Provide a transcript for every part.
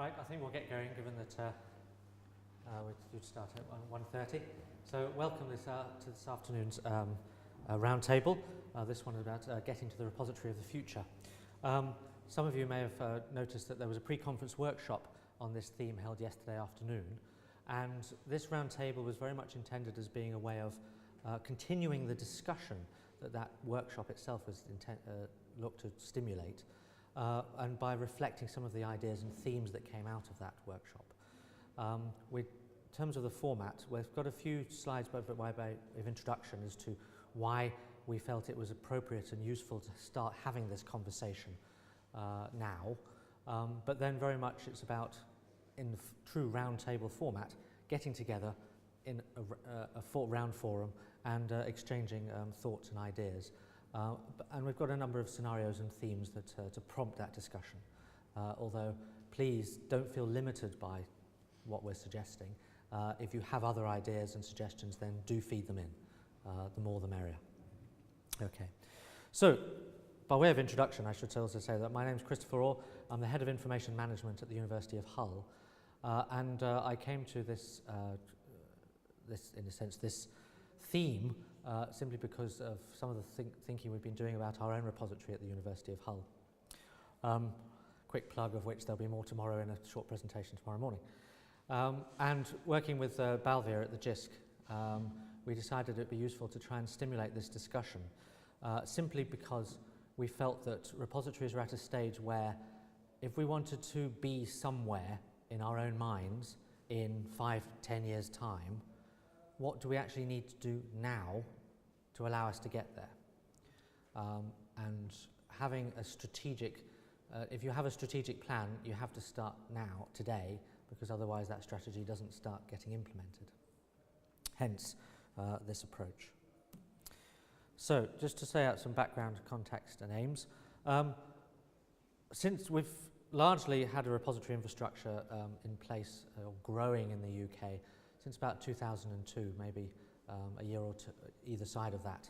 Right, I think we'll get going given that we're due to start at 1:30. So welcome to this afternoon's roundtable. This one is about getting to the repository of the future. Some of you may have noticed that there was a pre-conference workshop on this theme held yesterday afternoon, and this roundtable was very much intended as being a way of continuing the discussion that workshop itself was looked to stimulate, and by reflecting some of the ideas and themes that came out of that workshop. In terms of the format, we've got a few slides by way of introduction as to why we felt it was appropriate and useful to start having this conversation now, but then very much it's about, in the true roundtable format, getting together in a round forum and exchanging thoughts and ideas. And we've got a number of scenarios and themes that to prompt that discussion. Although please don't feel limited by what we're suggesting. If you have other ideas and suggestions, then do feed them in. The more the merrier. Okay. So, by way of introduction, I should also say that my name is Christopher Awre. I'm the Head of Information Management at the University of Hull. And I came to this theme simply because of some of the thinking we've been doing about our own repository at the University of Hull. Quick plug of which there'll be more tomorrow in a short presentation tomorrow morning. And working with Balviar at the JISC, we decided it'd be useful to try and stimulate this discussion, simply because we felt that repositories were at a stage where if we wanted to be somewhere in our own minds in 5-10 years' time, what do we actually need to do now to allow us to get there? And having a strategic, if you have a strategic plan, you have to start now, today, because otherwise that strategy doesn't start getting implemented. Hence, this approach. So, just to say out some background, context and aims, since we've largely had a repository infrastructure in place, or growing in the UK, since about 2002, maybe a year or two either side of that.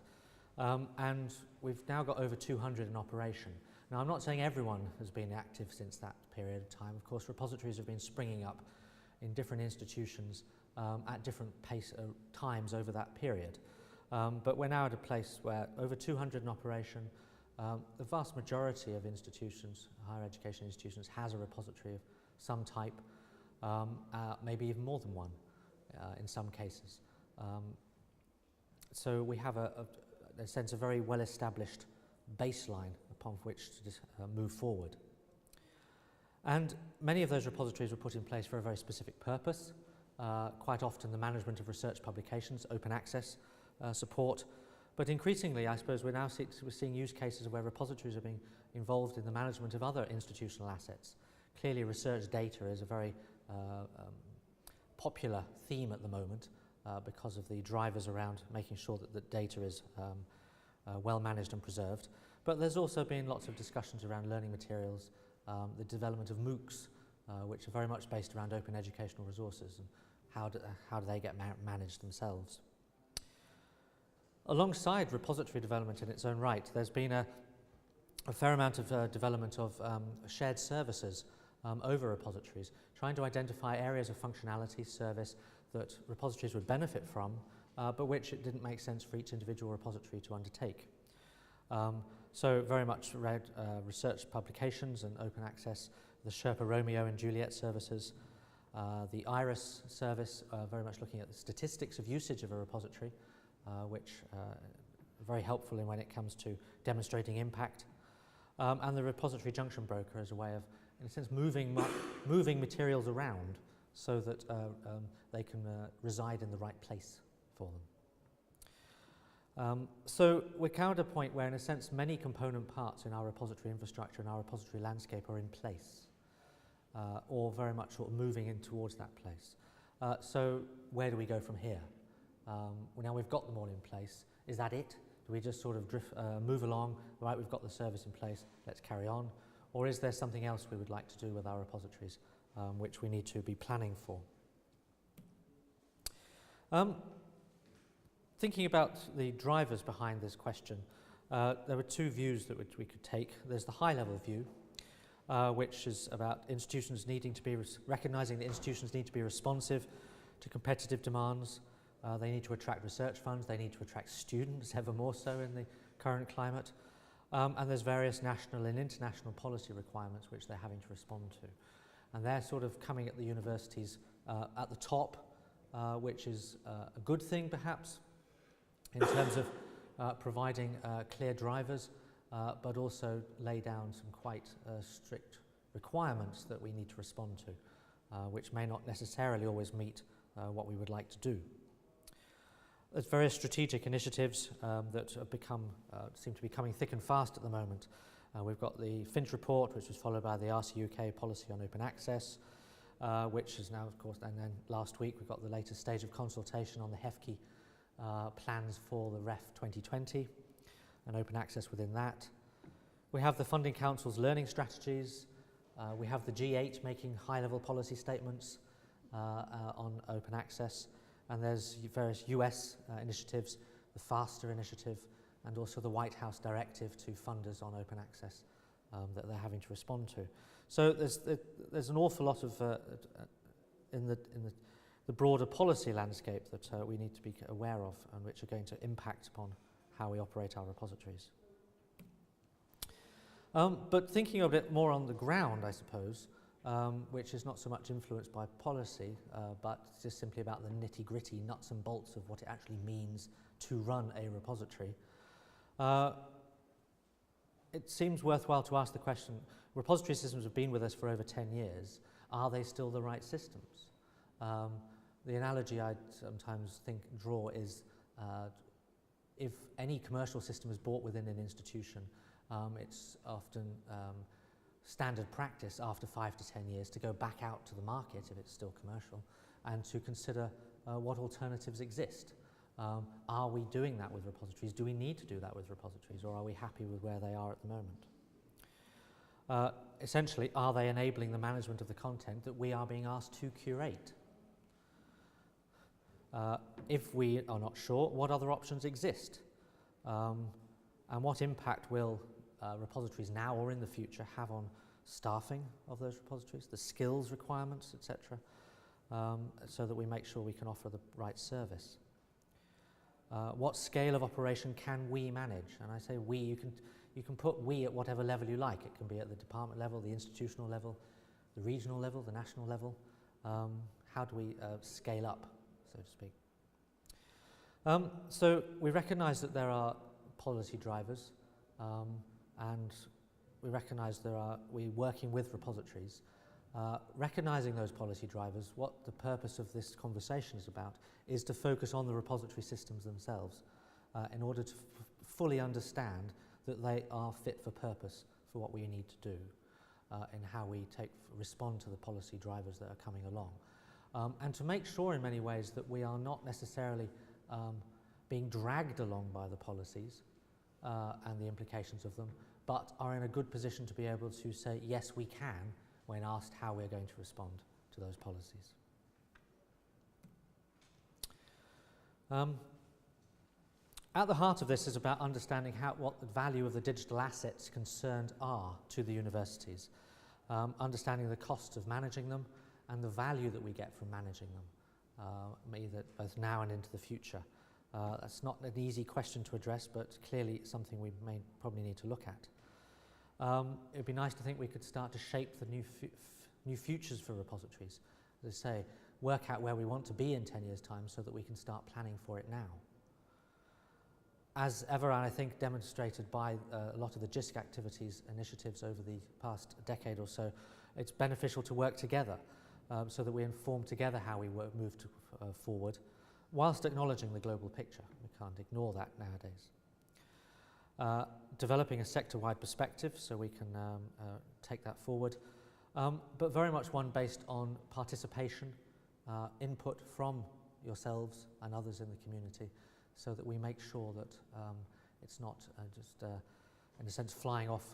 And we've now got over 200 in operation. Now, I'm not saying everyone has been active since that period of time. Of course, repositories have been springing up in different institutions at different times over that period. But we're now at a place where over 200 in operation. The vast majority of institutions, higher education institutions, has a repository of some type, maybe even more than one. In some cases. So we have a sense of very well-established baseline upon which to move forward. And many of those repositories were put in place for a very specific purpose, quite often the management of research publications, open access support, but increasingly I suppose we're seeing use cases where repositories are being involved in the management of other institutional assets. Clearly research data is a very popular theme at the moment because of the drivers around making sure that the data is well managed and preserved. But there's also been lots of discussions around learning materials, the development of MOOCs, which are very much based around open educational resources and how do they get managed themselves. Alongside repository development in its own right, there's been a fair amount of development of shared services over repositories, trying to identify areas of functionality, service that repositories would benefit from, but which it didn't make sense for each individual repository to undertake. So very much read research publications and open access, the Sherpa Romeo and Juliet services, the IRIS service, very much looking at the statistics of usage of a repository, which are very helpful when it comes to demonstrating impact, and the repository junction broker as a way of, in a sense, moving materials around so that they can reside in the right place for them. So we're now at a point where, in a sense, many component parts in our repository infrastructure and our repository landscape are in place, or very much sort of moving in towards that place. So where do we go from here? Well, now we've got them all in place. Is that it? Do we just sort of move along? Right, we've got the service in place, let's carry on. Or is there something else we would like to do with our repositories, which we need to be planning for? Thinking about the drivers behind this question, there were two views that we could take. There's the high-level view, which is about institutions needing to be recognising that institutions need to be responsive to competitive demands. They need to attract research funds, they need to attract students, ever more so in the current climate. And there's various national and international policy requirements which they're having to respond to. And they're sort of coming at the universities at the top, which is a good thing perhaps in terms of providing clear drivers, but also lay down some quite strict requirements that we need to respond to, which may not necessarily always meet what we would like to do. There's various strategic initiatives that have become, seem to be coming thick and fast at the moment. We've got the Finch report, which was followed by the RCUK policy on open access, which is now, of course, and then last week we got the latest stage of consultation on the HEFCE plans for the REF 2020 and open access within that. We have the Funding Council's learning strategies. We have the G8 making high-level policy statements on open access. And there's various US initiatives, the FASTER initiative, and also the White House directive to funders on open access that they're having to respond to. So there's an awful lot of in the broader policy landscape that we need to be aware of and which are going to impact upon how we operate our repositories. But thinking a bit more on the ground, I suppose, which is not so much influenced by policy, but just simply about the nitty-gritty nuts and bolts of what it actually means to run a repository. It seems worthwhile to ask the question, repository systems have been with us for over 10 years. Are they still the right systems? The analogy I sometimes draw is if any commercial system is bought within an institution, it's often standard practice after 5 to 10 years to go back out to the market if it's still commercial and to consider what alternatives exist. Are we doing that with repositories? Do we need to do that with repositories, or are we happy with where they are at the moment? Essentially, are they enabling the management of the content that we are being asked to curate? If we are not sure, what other options exist? And what impact will repositories now or in the future have on staffing of those repositories, the skills requirements, etc., so that we make sure we can offer the right service. What scale of operation can we manage? And I say we, you can put we at whatever level you like. It can be at the department level, the institutional level, the regional level, the national level. How do we scale up, so to speak? So we recognise that there are policy drivers, and we recognise we're working with repositories. Recognising those policy drivers, what the purpose of this conversation is about is to focus on the repository systems themselves in order to fully understand that they are fit for purpose for what we need to do in how we respond to the policy drivers that are coming along. And to make sure in many ways that we are not necessarily being dragged along by the policies and the implications of them, but are in a good position to be able to say, yes, we can, when asked how we're going to respond to those policies. At the heart of this is about understanding what the value of the digital assets concerned are to the universities, understanding the cost of managing them and the value that we get from managing them, either both now and into the future. That's not an easy question to address, but clearly something we may probably need to look at. It would be nice to think we could start to shape the new futures for repositories. As I say, work out where we want to be in 10 years' time so that we can start planning for it now. As ever, and I think demonstrated by a lot of the JISC initiatives over the past decade or so, it's beneficial to work together so that we inform together how we move forward, whilst acknowledging the global picture. We can't ignore that nowadays. Developing a sector-wide perspective so we can take that forward, but very much one based on participation, input from yourselves and others in the community, so that we make sure that it's not just, in a sense, flying off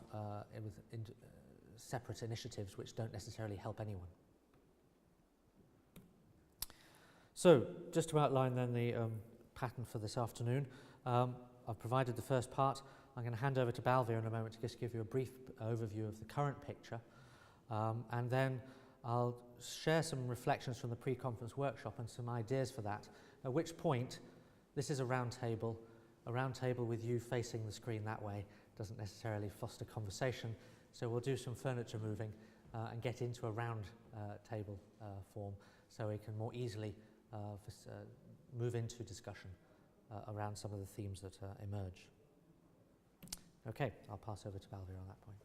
with separate initiatives which don't necessarily help anyone. So, just to outline then the pattern for this afternoon, I've provided the first part. I'm going to hand over to Balviar in a moment to just give you a brief overview of the current picture, And then I'll share some reflections from the pre-conference workshop and some ideas for that, at which point, this is a round table with you facing the screen that way doesn't necessarily foster conversation, so we'll do some furniture moving and get into a round table form so we can more easily move into discussion around some of the themes that emerge. Okay, I'll pass over to Balviar on that point.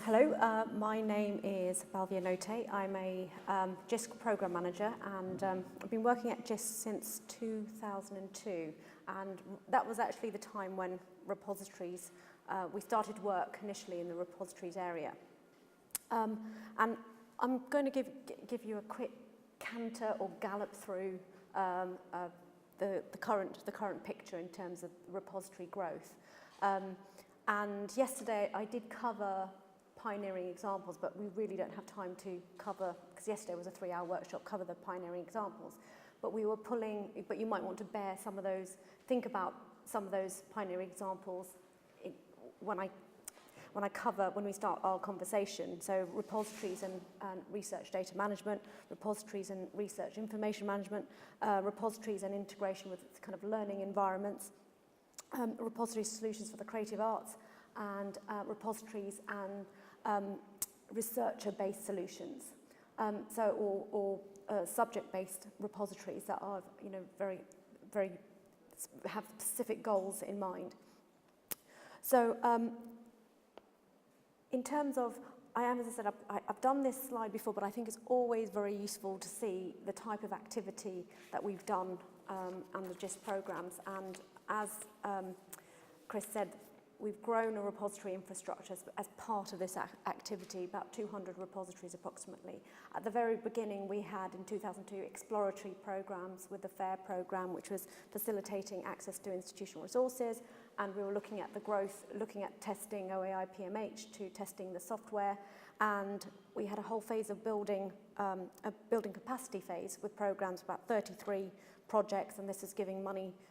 Hello, my name is Balviar Notay. I'm a JISC program manager, and I've been working at JISC since 2002, and that was actually the time when repositories, we started work initially in the repositories area. And I'm going to give you a quick canter or gallop through the current picture in terms of repository growth. And yesterday I did cover pioneering examples, but we really don't have time to cover, because yesterday was a 3-hour workshop, cover the pioneering examples. But we were but you might want to bear some of those, think about some of those pioneering examples when we start our conversation. So repositories and research data management, repositories and research information management, repositories and integration with kind of learning environments, repository solutions for the creative arts, and repositories and researcher-based solutions. Or subject-based repositories that are, very have specific goals in mind. So in terms of, as I said, I've done this slide before, but I think it's always very useful to see the type of activity that we've done and the JISC programs. And as Chris said, we've grown a repository infrastructure as part of this activity, about 200 repositories approximately. At the very beginning, we had, in 2002, exploratory programs with the FAIR program, which was facilitating access to institutional resources, and we were looking at the growth, looking at testing OAI PMH to testing the software, and we had a whole phase of building, a building capacity phase with programs, about 33 projects, and this is giving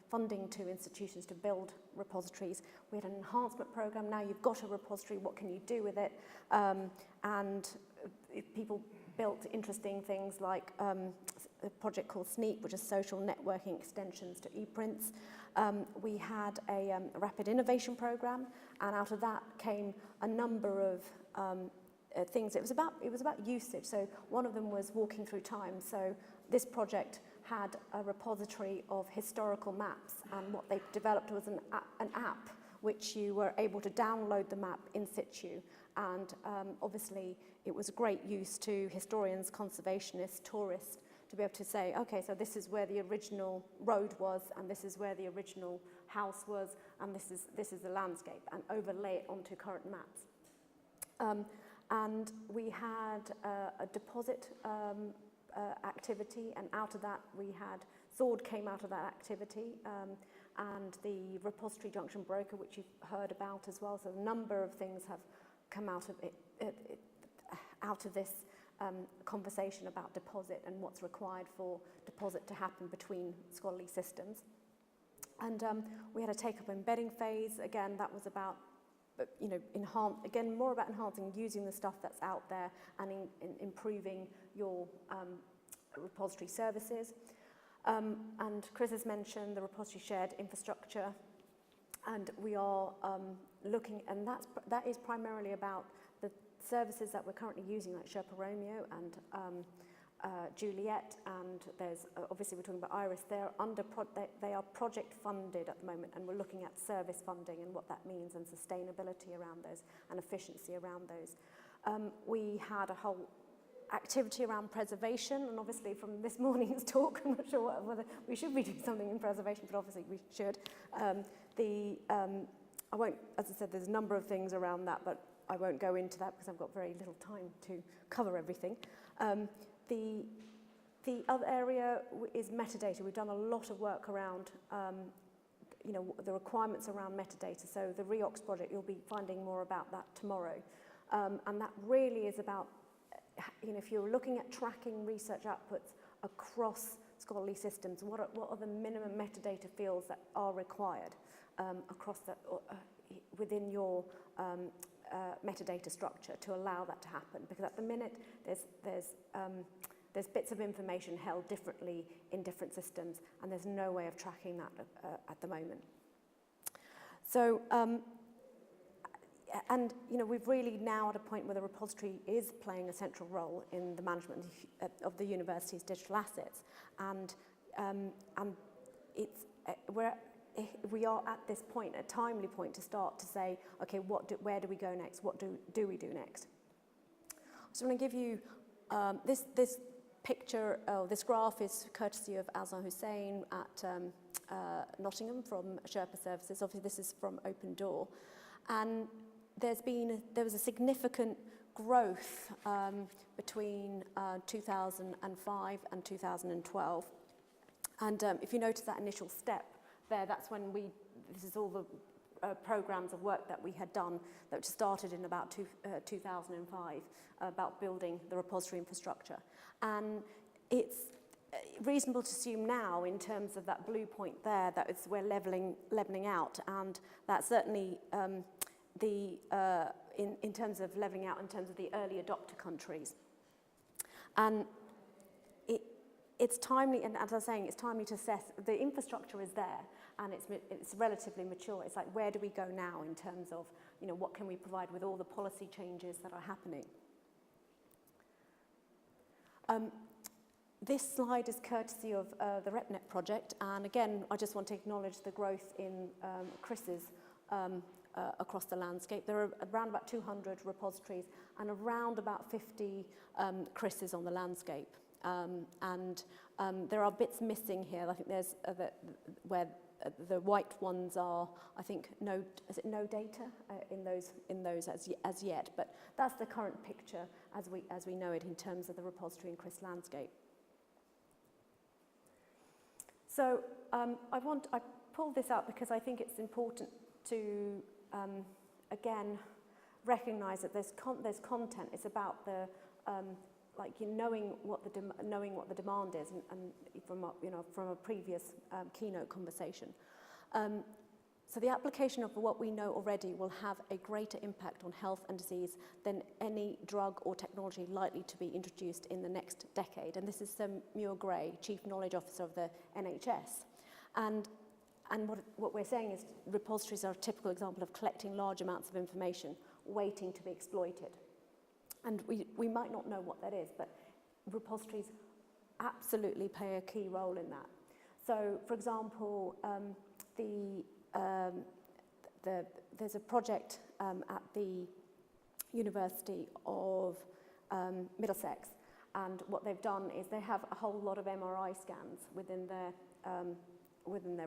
funding to institutions to build repositories. We had an enhancement program. Now you've got a repository, what can you do with it? And people built interesting things like a project called Sneak, which is social networking extensions to ePrints. We had a rapid innovation program, and out of that came a number of things. It was about usage. So one of them was walking through time. So this project had a repository of historical maps, and what they developed was an app which you were able to download the map in situ. And obviously it was great use to historians, conservationists, tourists, to be able to say, okay, so this is where the original road was, and this is where the original house was, and this is the landscape, and overlay it onto current maps. And we had a deposit activity, and out of that we had, Sword came out of that activity, and the repository junction broker, which you've heard about as well. So a number of things have come out of out of this conversation about deposit and what's required for deposit to happen between scholarly systems. And we had a take-up embedding phase. Again, that was about more about enhancing, using the stuff that's out there and improving your repository services. And Chris has mentioned the repository shared infrastructure, and we are looking, and that is primarily about the services that we're currently using, like Sherpa Romeo and Juliet, and there's obviously we're talking about Iris. They are project funded at the moment, and we're looking at service funding and what that means, and sustainability around those and efficiency around those. We had a whole activity around preservation, and obviously from this morning's talk, I'm not sure whether we should be doing something in preservation, but obviously we should. I won't, as I said, there's a number of things around that, but I won't go into that because I've got very little time to cover everything. The other area is metadata. We've done a lot of work around the requirements around metadata. So the REOX project, you'll be finding more about that tomorrow. And that really is about, if you're looking at tracking research outputs across scholarly systems, what are the minimum metadata fields that are required across within your metadata structure to allow that to happen, because at the minute there's bits of information held differently in different systems, and there's no way of tracking that at the moment. So, and we've really now at a point where the repository is playing a central role in the management of the university's digital assets, and we are at this point, a timely point, to start to say, okay, where do we go next? What do we do next? So I'm going to give you this picture. This graph is courtesy of Azhar Hussain at Nottingham from Sherpa Services. Obviously, this is from Open Door, and there was a significant growth between 2005 and 2012. And if you notice that initial step there, that's when this is all the programs of work that we had done that started in about 2005 about building the repository infrastructure. And it's reasonable to assume now, in terms of that blue point there, that we're leveling out, and that's certainly in terms of leveling out in terms of the early adopter countries. And it's timely, and as I was saying, it's timely to assess. The infrastructure is there, and it's relatively mature. It's like, where do we go now in terms of, what can we provide with all the policy changes that are happening? This slide is courtesy of the RepNet project, and again, I just want to acknowledge the growth in CRISs across the landscape. There are around about 200 repositories and around about 50 CRISs on the landscape. And there are bits missing here. I think there's where the white ones are, I think, no data in those as yet. But that's the current picture as we know it in terms of the repository and CRIS landscape. So I pulled this out because I think it's important to again recognise that there's content. It's about the knowing what the demand is, and from a previous keynote conversation. So the application of what we know already will have a greater impact on health and disease than any drug or technology likely to be introduced in the next decade. And this is Sir Muir Gray, Chief Knowledge Officer of the NHS. And what we're saying is repositories are a typical example of collecting large amounts of information waiting to be exploited. And we might not know what that is, but repositories absolutely play a key role in that. So, for example, there's a project at the University of Middlesex, and what they've done is they have a whole lot of MRI scans within their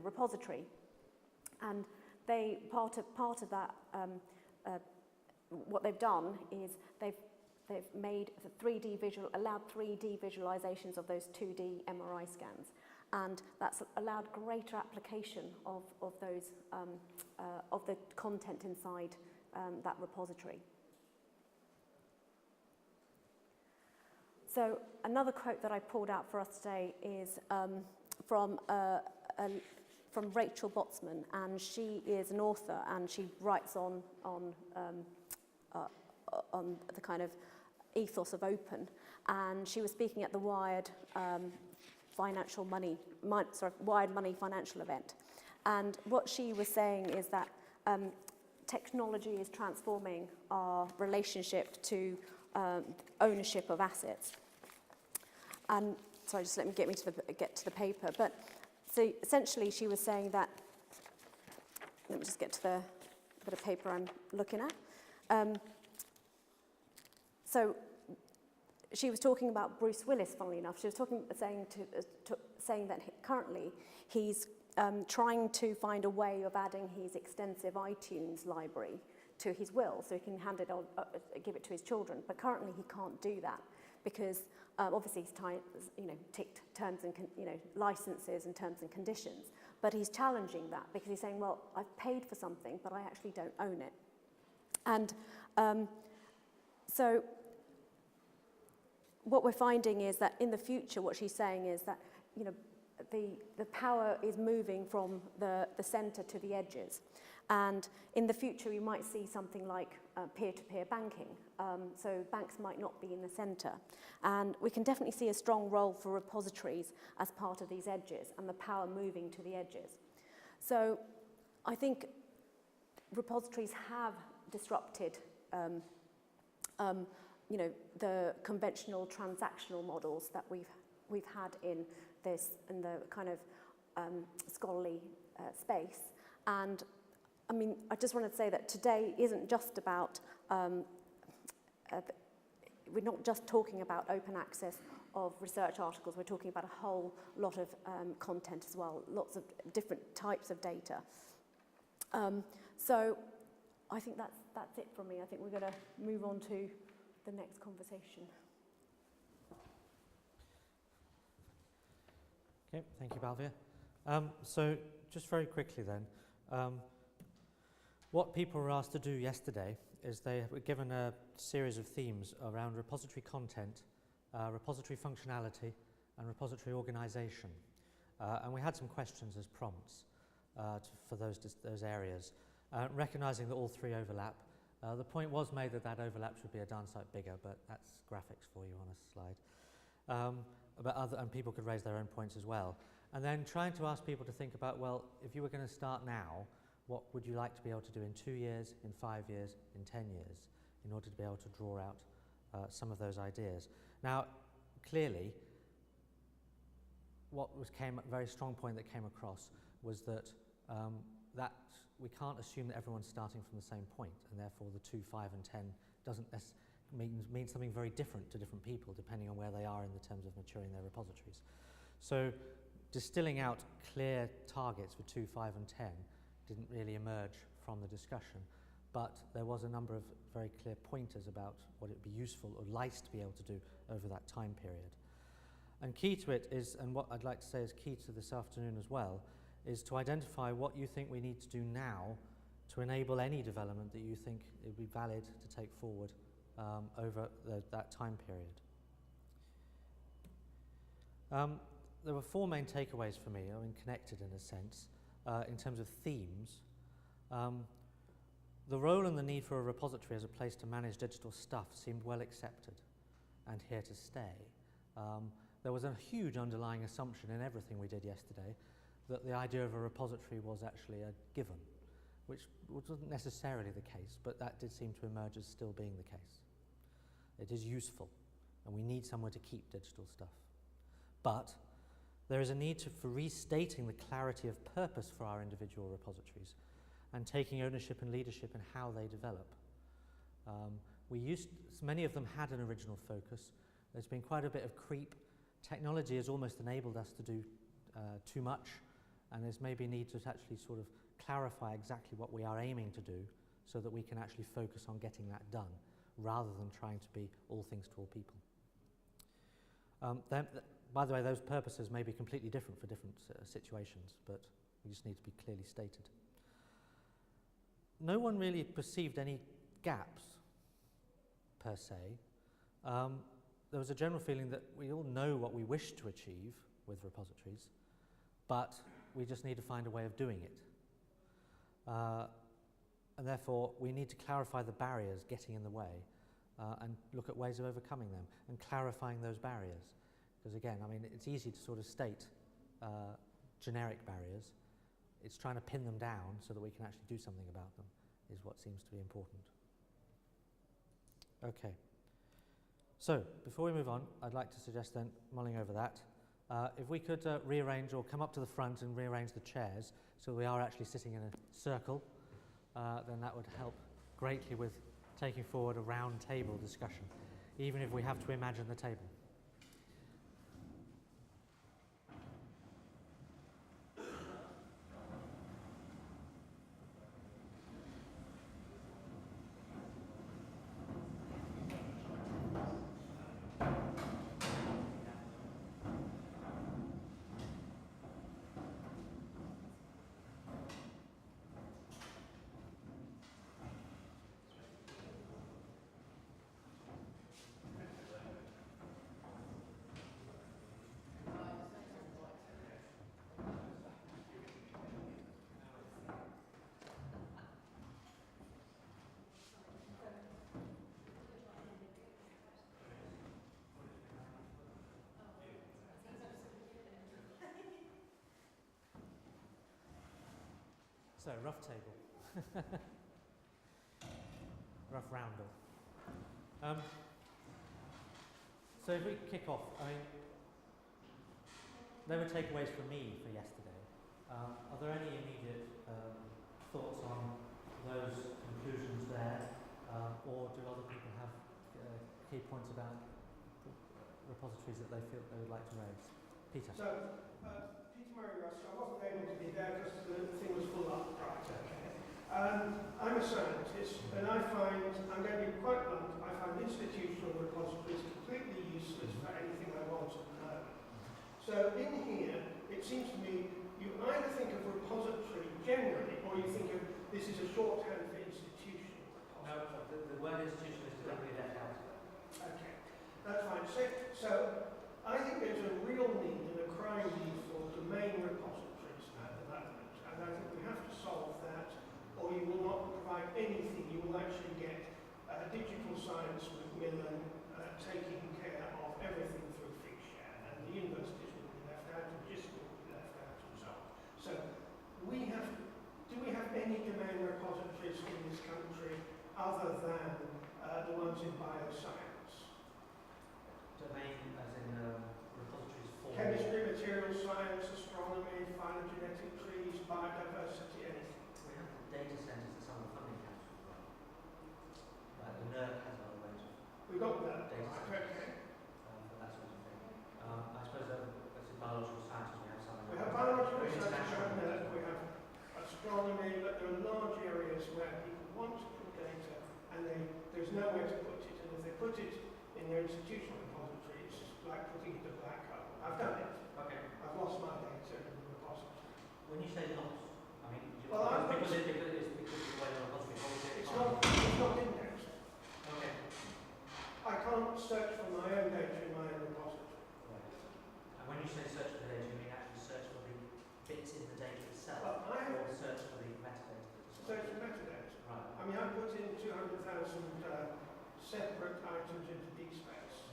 repository, and part of that what they've done is they've made allowed 3D visualizations of those 2D MRI scans, and that's allowed greater application of those of the content inside that repository. So another quote that I pulled out for us today is from Rachel Botsman, and she is an author, and she writes on the kind of ethos of open, and she was speaking at the Wired Wired Money financial event, and what she was saying is that technology is transforming our relationship to ownership of assets. And sorry, just let me get to the paper. But so essentially, she was saying that. Let me just get to the bit of paper I'm looking at. So she was talking about Bruce Willis, funnily enough. She was saying that currently he's trying to find a way of adding his extensive iTunes library to his will, so he can hand it on, give it to his children. But currently he can't do that because obviously he's ticked terms and licenses and terms and conditions. But he's challenging that because he's saying, well, I've paid for something, but I actually don't own it. And so what we're finding is that in the future, what she's saying is that the power is moving from the centre to the edges, And in the future, we might see something like peer-to-peer banking. So banks might not be in the centre. And we can definitely see a strong role for repositories as part of these edges and the power moving to the edges. So I think repositories have disrupted you know, the conventional transactional models that we've had in the kind of scholarly space. And I mean, I just wanted to say that today isn't just about, we're not just talking about open access of research articles, we're talking about a whole lot of content as well, lots of different types of data. So I think that's it from me. I think we're going to move on to the next conversation. Okay, thank you, Balviar. So just very quickly then, what people were asked to do yesterday is they were given a series of themes around repository content, repository functionality, and repository organisation. And we had some questions as prompts for those areas, recognising that all three overlap. The point was made that that overlap should be a darn sight bigger, but that's graphics for you on a slide. And people could raise their own points as well. And then trying to ask people to think about, well, if you were going to start now, what would you like to be able to do in 2 years, in 5 years, in 10 years, in order to be able to draw out some of those ideas. Now, clearly, a very strong point that came across was that that we can't assume that everyone's starting from the same point, and therefore the 2, 5, and 10 doesn't mean something very different to different people, depending on where they are in the terms of maturing their repositories. So distilling out clear targets for 2, 5, and 10 didn't really emerge from the discussion, but there was a number of very clear pointers about what it would be useful or nice to be able to do over that time period. And key to it is, and what I'd like to say is key to this afternoon as well, is to identify what you think we need to do now to enable any development that you think it would be valid to take forward over that time period. There were 4 main takeaways for me, I mean, connected in a sense, in terms of themes. The role and the need for a repository as a place to manage digital stuff seemed well accepted and here to stay. There was a huge underlying assumption in everything we did yesterday that the idea of a repository was actually a given, which wasn't necessarily the case, but that did seem to emerge as still being the case. It is useful, and we need somewhere to keep digital stuff. But there is a need for restating the clarity of purpose for our individual repositories and taking ownership and leadership in how they develop. Many of them had an original focus. There's been quite a bit of creep. Technology has almost enabled us to do too much, and there's maybe a need to actually sort of clarify exactly what we are aiming to do so that we can actually focus on getting that done rather than trying to be all things to all people. By the way, those purposes may be completely different for different situations, but we just need to be clearly stated. No one really perceived any gaps, per se. There was a general feeling that we all know what we wish to achieve with repositories, but we just need to find a way of doing it. And therefore, we need to clarify the barriers getting in the way and look at ways of overcoming them and clarifying those barriers. Because again, I mean, it's easy to sort of state generic barriers. It's trying to pin them down so that we can actually do something about them is what seems to be important. Okay. So, before we move on, I'd like to suggest then, mulling over that, if we could rearrange or come up to the front and rearrange the chairs so we are actually sitting in a circle, then that would help greatly with taking forward a round table discussion, even if we have to imagine the table. So, rough table. Rough roundel. So if we kick off, I mean, there were takeaways from me for yesterday. Are there any immediate thoughts on those conclusions there, or do other people have key points about repositories that they feel they would like to raise? Peter. So, Peter Murray Russ, I wasn't able to be there because the thing was full up, right, okay. I'm a scientist, and I find, I'm going to be quite blunt, I find institutional repositories completely useless for anything I want to know. So in here, it seems to me, you either think of repository generally, or you think of this is a shorthand for institutional repository. No, the word institutional is deliberately left out. Okay, that's fine. So I think there's a real need and a crying need for domain repositories at the moment, and I think we have to solve that, or you will not provide anything. You will actually get digital science Macmillan taking care of everything through Figshare, and the universities will be left out, and GIST will be left out, and so on. So do we have any domain repositories in this country other than the ones in bioscience? Domain as in repositories for... Chemistry, materials science, astronomy, phylogenetic trees, biodiversity, anything. We have the data centres that some of the funding councils run. The NERC has other ways of We've got that. data Right, centres okay. for that sort of thing. I suppose that's in biological sciences we have some. We have biological Very science, international. we have astronomy, but there are large areas where people want to put data and there's nowhere to put it. And if they put it in their institutional repository, it's like putting it in a black hole. I've done it. Okay. I've lost my data in the repository. When you say lost, I mean, Well, because it's the way the repository holds it. It's not indexed. Okay. I can't search for my own data in my own repository. Right. And when you say search for the data, you mean actually search for the bits in the data itself, Well, or search for the metadata? search for metadata. Right. I mean, I put in 200,000 separate items into DSpace,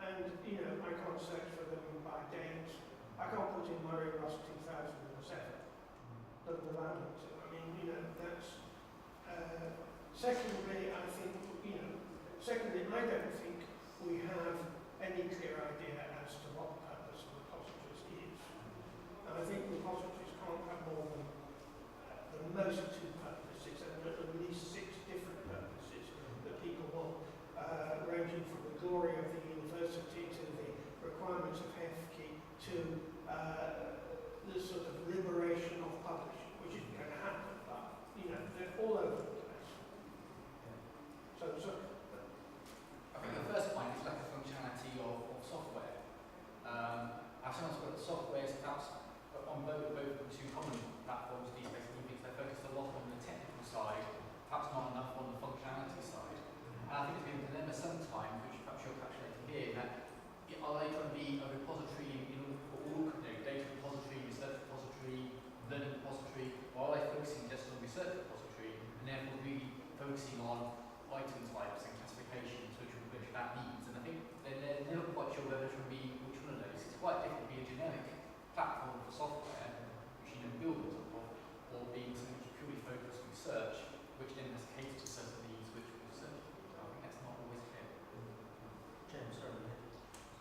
and I can't search for them by date. I can't put in Murray Ross 2007. Doesn't allow me to. I mean, that's. Secondly, I think, I don't think we have any clear idea as to what the purpose of repositories is. And I think repositories can't have more than the most two purposes, and at least 6 different purposes that people want, ranging from the glory of the university to the requirements of HEFKI to the sort of liberation of publishing, which isn't going to happen, but they're all over the place. So I think the first point is like the functionality of software. I've sometimes got software is perhaps on both the two common platforms these days, they're focused a lot on the technical side, perhaps not enough on the functionality side. And I think it's been a dilemma sometimes, which perhaps you're capturing here, that are they going to be a repository for all data repository, research repository, learning repository, or are they focusing just on research repository and therefore really focusing on item types and classifications, which that means? And I think they're never quite sure whether it should be which one of those. It's quite different to be a generic platform for software, which build on top of, or being something which purely focused research, which then has catered to certain needs which research. I think that's not always clear. James, sorry.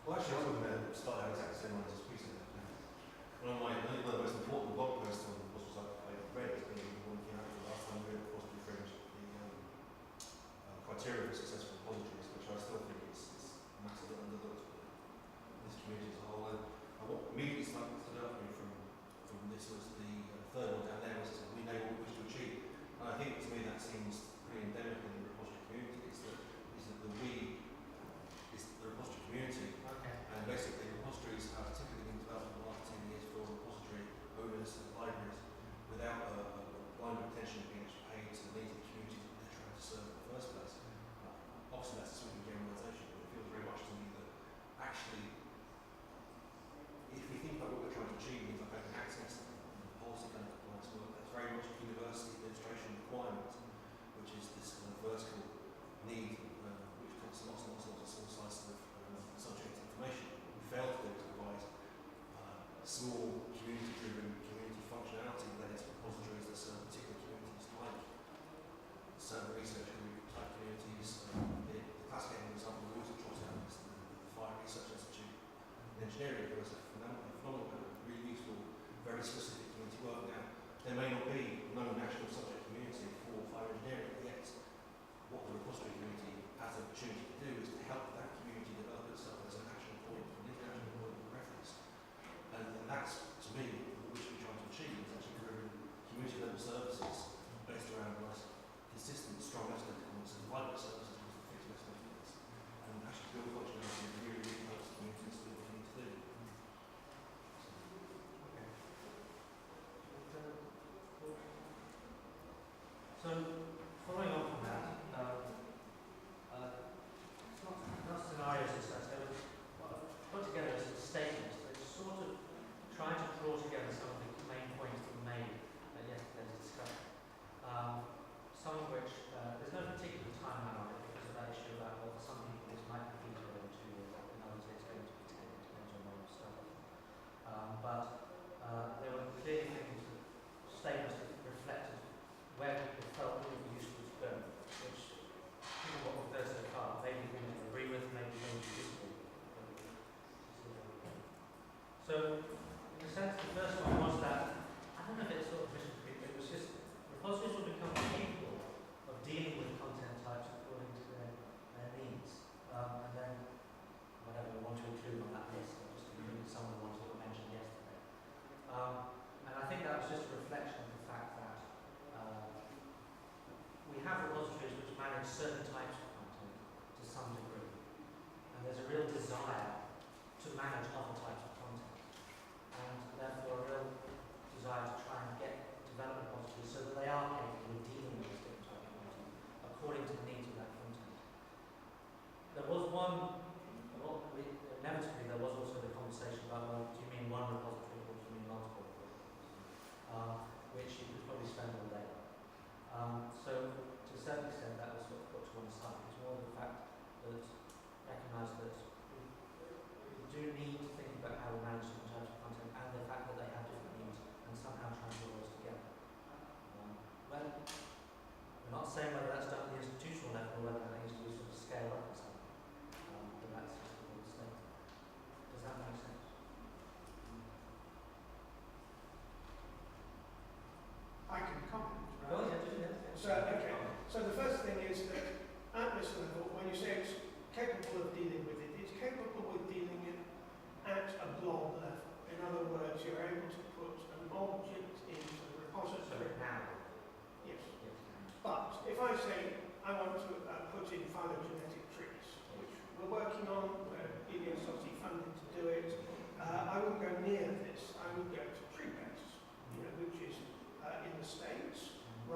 Well, actually, I was going to start out exactly the same way as Peter. I think one of the most important blog posts on repositories I've read has been the one came out the last time we read repository fringe, the criteria for successful repositories, which I still think is massively underlooked in this community as a whole. And what immediately stood out for me from this was the third one down there, was we know what we wish to achieve. And I think to me that seems pretty endemic in the repository community, is that the we is the repository community. Okay. And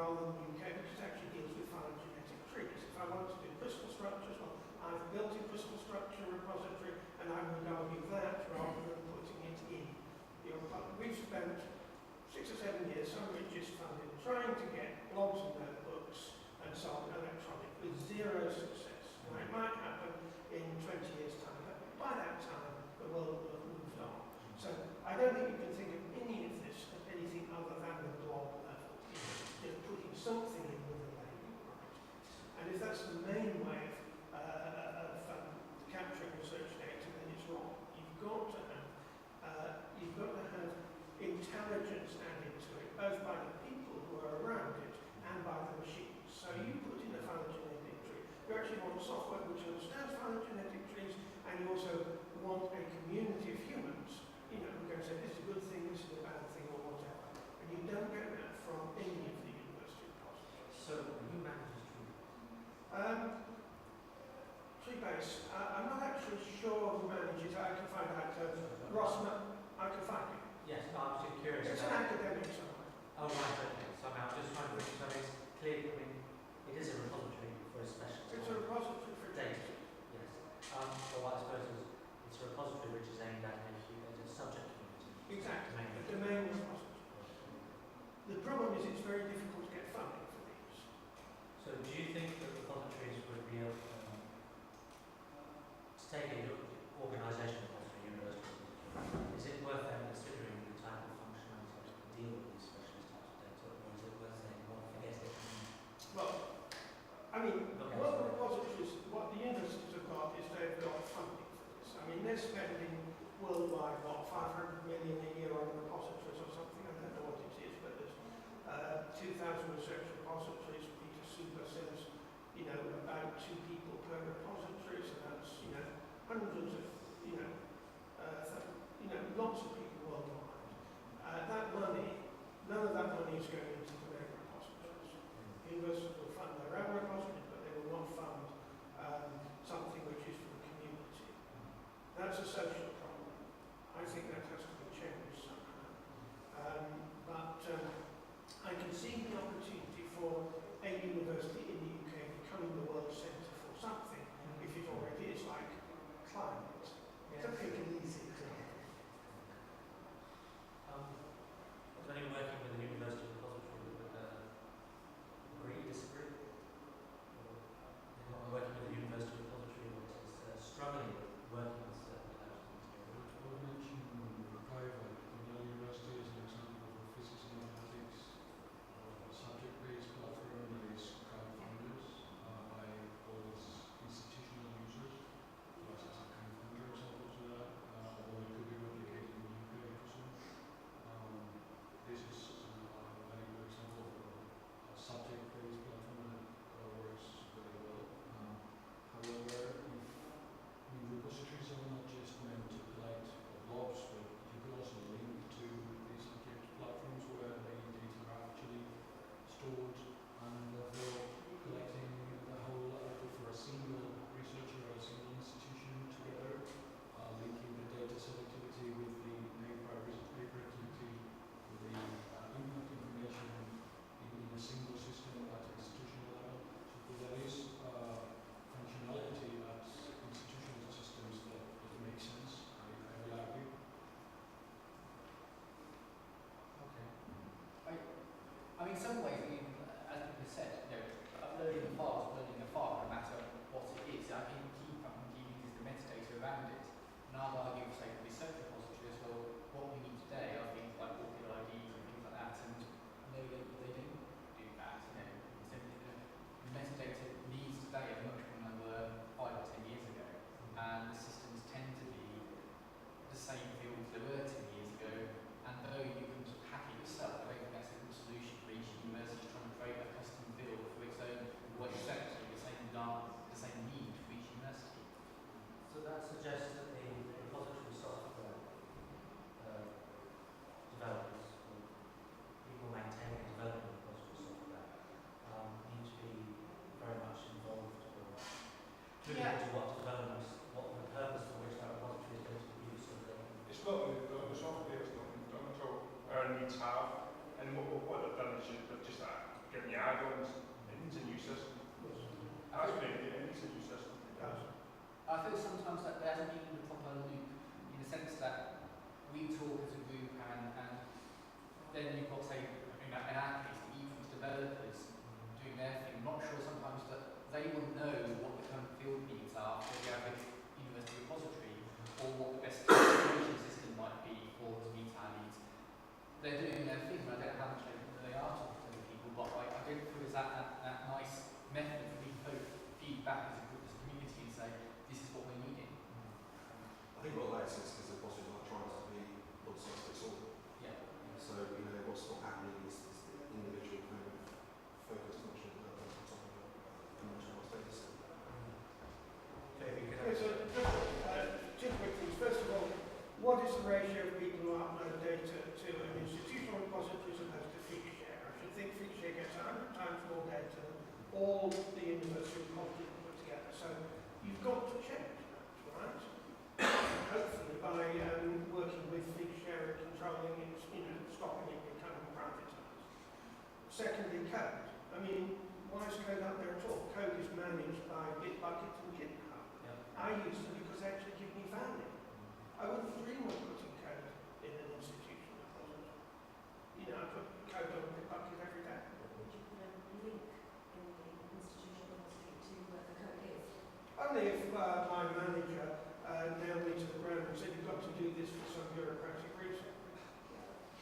rather than the UK, because it actually deals with phylogenetic trees. If I want to do crystal structures, well, I've built a crystal structure repository, and I would argue that rather than putting it in the old. We've spent 6 or 7 years, some of it just funded, trying to get blogs and notebooks and so on electronic with zero success. Now, it might happen in 20 years' time, but by that time, the world will have moved on. So I don't think you can think of any of this as anything other than the blog level. Just putting something in with a label, right? And if that's the main way of capturing research data, then it's wrong. You've got to have intelligence added to it, both by the people who are around it and by the machines. So you put in a phylogenetic tree. You actually want software which understands phylogenetic trees, and you also want a community of humans, you know, who can say this is a good thing, this is a bad thing, or whatever. And you don't get that from any of the university repositories. So who manages tree? Treebase, I'm not actually sure who manages. I can find out. Ross, I can find it. Yes, no, I'm just curious. It's an academic somewhere. Oh, right, okay. So I'm just trying to think, so it's clearly, I mean, it is a repository for a specialist. It's a repository for data. Yes. So what I suppose is it's a repository which is aimed at a subject community. Exactly. A domain repository. The problem is it's very difficult to get funding for these. So do you think that repositories would be able to take a organisation repository university? Is it worth them considering the type of functionality to deal with these specialist types of data, or is it worth saying, well, forget it? Well, I mean, what the repositories, what the universities have got is they've got funding for this. I mean, they're spending worldwide, what, 500 million a year on repositories or something. I don't know what it is, but there's 2,000 research repositories. Peter Super says, you know, about 2 people per repository, so that's, you know, hundreds of, lots of people worldwide. That money, none of that money is going into the main repositories. Universities will fund their own repositories, but they will not fund something which is for the community. That's a social problem. I think that has to be changed somehow. I can see the opportunity for a university in the UK becoming the world centre for something, if it already is, like climate. Yes. To pick an easy example. Is anyone working with a university repository that would agree, disagree? Or anyone working with a university repository that is struggling with working with certain types of get the add-ons. It needs a new system. That's maybe it needs a new system. I feel sometimes that there hasn't been the proper loop in the sense that we talk as a group and then you've got, say, in our case, the e-commerce developers doing their thing. I'm not sure sometimes that they will know what the current field needs are for the average university repository or what the best communication system might be for to meet our needs. They're doing their thing, and I don't know how much they are talking to other people, but I don't feel there's that nice method for me to both feedback as a group, as a community, and say, this is what we're needing. I think what that is the bosses are trying to be one size fits all. Yeah. So, you know, what's not happening is the individual kind of focused function on top of a national data set. Maybe you could Okay, so just two quick things. First of all, what is the ratio of people who upload data to an institutional repository as opposed to Figshare? I should think Figshare gets 100 times more data than all the university repositories put together. So you've got to change that, right? Hopefully by working with Figshare and controlling it, you know, stopping it becoming privatised. Secondly, code. I mean, why is code up there at all? Code is managed by Bitbucket and GitHub. Yeah. I use them because they actually give me value. I wouldn't dream of putting code in an institution repository. You know, I put code on Bitbucket every day. Would you put a link in the institutional repository to where the code is? Only if my manager nailed me to the ground and said, you've got to do this for some bureaucratic reason.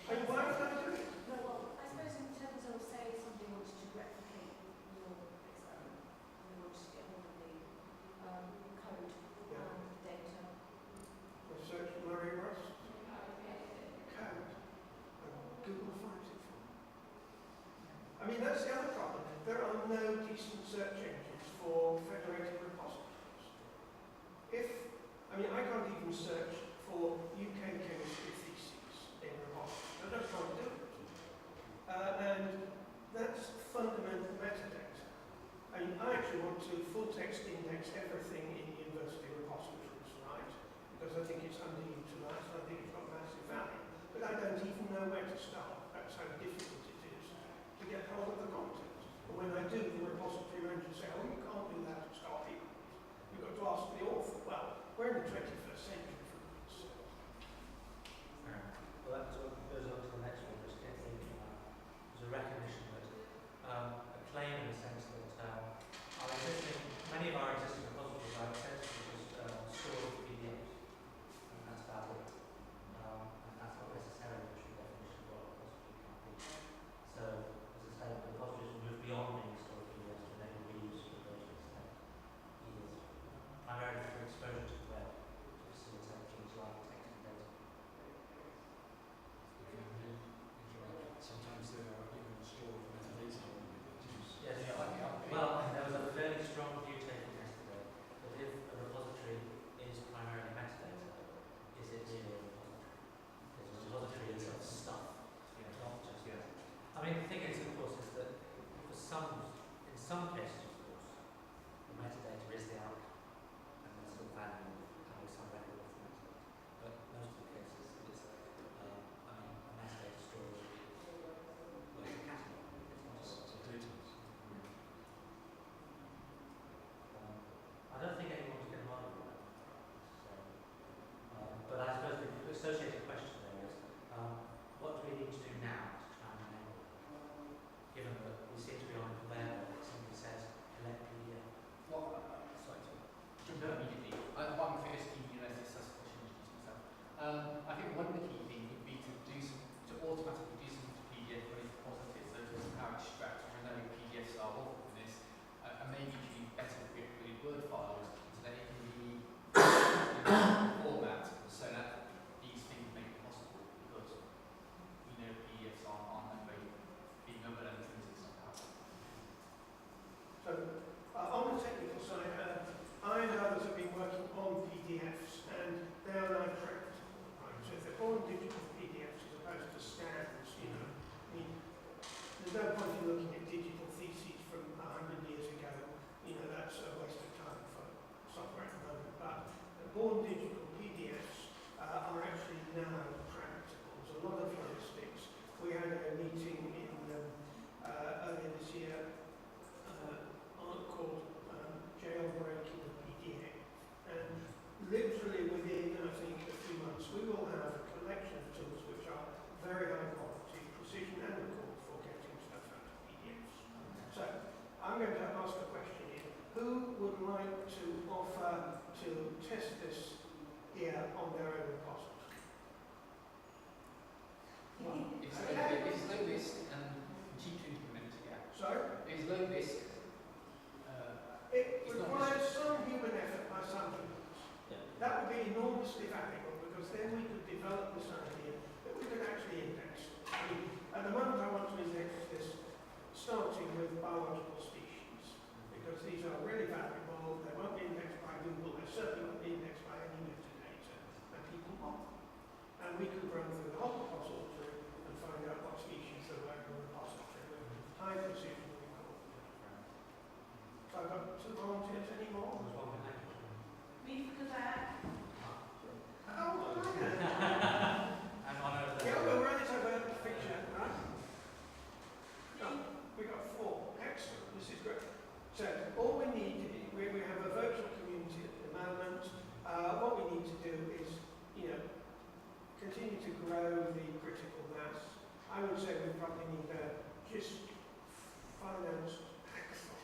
And why would I do it? No, well, I suppose in terms of, say, somebody wanted to replicate your experiment, and they wanted to get hold of the code Yeah. and the data. Research Murray Ross. Code. Google finds it for me. I mean, that's the other problem. There are no decent search engines for federated repositories. I can't even search for UK chemistry theses in repositories. I just can't do it. And that's fundamental metadata. I mean, I actually want to full text index everything in university repositories, right? Because I think it's underutilized, I think it's got massive value. But I don't even know where to start. That's how difficult it is to get hold of the content. And when I do, the repository manager say, oh, you can't do that, it's copyright. You've got to ask the author. Well, we're in the 21st century for goodness sake. Well, that sort of goes on to the next one, just get thinking about. There's a recognition that a claim in the sense that many of our existing repositories are essentially just stored PDFs, and that's about it. And that's not necessarily the true definition of what a repository can be. So, as I say, the repositories will move beyond being stored PDFs to enable reuse for a greater extent. Primarily for exposure to the web, to facilitate things like text and data. Sometimes they are even stored metadata on images. Yes. Yeah, like the Well, there was a fairly strong view taken yesterday that if a repository is primarily metadata, is it really a repository? Because a repository is of stuff, not just. I mean, the thing is, of course, is that in some cases, of course, the metadata is the outcome, and there's still value in having some record of the metadata. But most of the cases, it's a metadata storage. Well, it's a catalogue. It's not So data. I don't think anyone's going to argue with that. So, but I suppose the associated question there is, what do we need to do now to try and enable it? Given that we seem to be on a conveyor belt that simply says collect PDF. Well, sorry to jump in immediately. One thing is key, that's a question to myself. I think one of the key things would be to automatically do some PDF ready for positives, so to somehow extract, which I know PDFs are awful for this, and maybe it should be better with Word files so that it can be in format so that these things make it possible, because we know PDFs aren't that great being other than intrinsic somehow. So, on the technical side, I and others have been working on PDFs, and they are now practical, right? So if they're all digital PDFs as opposed to scans, you know, I mean, there's no point in looking at digital theses from 100 years ago. You know, that's a waste of time for software at the moment. But born digital PDFs are actually now practical. There's a lot of heuristics. We had a meeting in earlier this here on their own repository. It's low risk and cheap to implement, yeah. So It's low risk. it It's not requires some human effort by some humans. Yeah. That would be enormously valuable because then we could develop this idea that we could actually index. I mean, at the moment I want to index this starting with biological species because these are really valuable. They won't be indexed by Google. They certainly won't be indexed by any metadata, and people want them. And we could run through the whole repository and find out what species there were in the repository with high precision recall. So I've got 2 volunteers anymore. Me for that. Oh, And on over there. yeah, we'll run it over a picture, right? No, we got 4. Excellent. This is great. So all we need, we have a virtual community at the moment. What we need to do is, continue to grow the critical mass. I would say we probably need a just financed hackathon.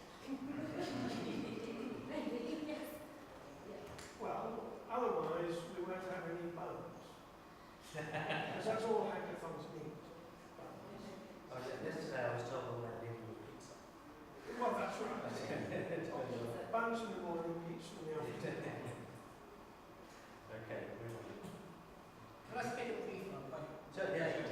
Well, otherwise we won't have any bones. Because that's all hackathons need. Oh, yeah, yesterday I was told all that leaving with pizza. Well, that's right. Bones in the morning, pizza in the afternoon. Okay, move on. Can I speak a brief on a point? So, yeah,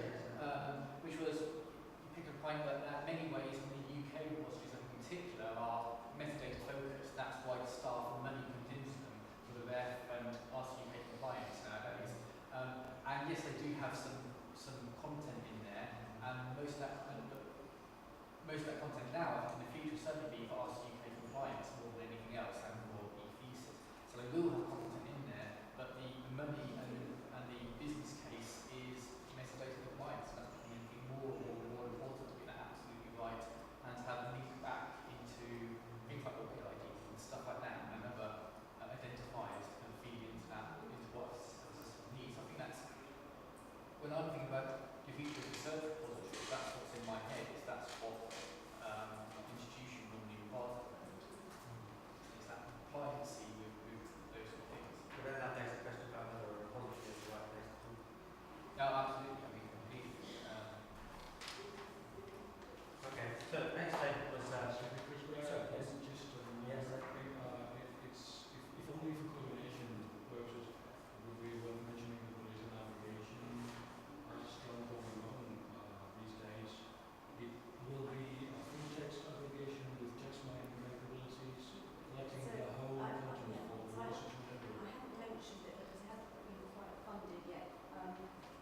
Which was, you picked a point that many ways in the UK repositories in particular are metadata focused. That's why the staff and money comes into them, sort of F and RCUK compliance nowadays. And yes, they do have some content in there, and most of that content now, in the future, certainly be for RCUK compliance more than anything else, and for e-thesis. So they will have content in there, but the money and the business case is metadata compliance. That's becoming more and more important to be absolutely right, and to have link back into things like OPID and stuff like that, and other identifiers to kind of feed into that, into what a system needs. I think that's, when I'm thinking about the future of research repositories, that's what's in my head, is that's what institution normally requires at the moment. Is that compliancy with those sort of things. but then that makes the question about whether a repository is the right place to do. No, absolutely. I mean, completely. Okay, so next item was Yes. Just Yes. if only for coordination purposes, would be worth mentioning that there is a navigation still going on these days. It will be a full text navigation with text mining capabilities, collecting the whole content for the research and I haven't mentioned it because it hasn't been quite funded yet.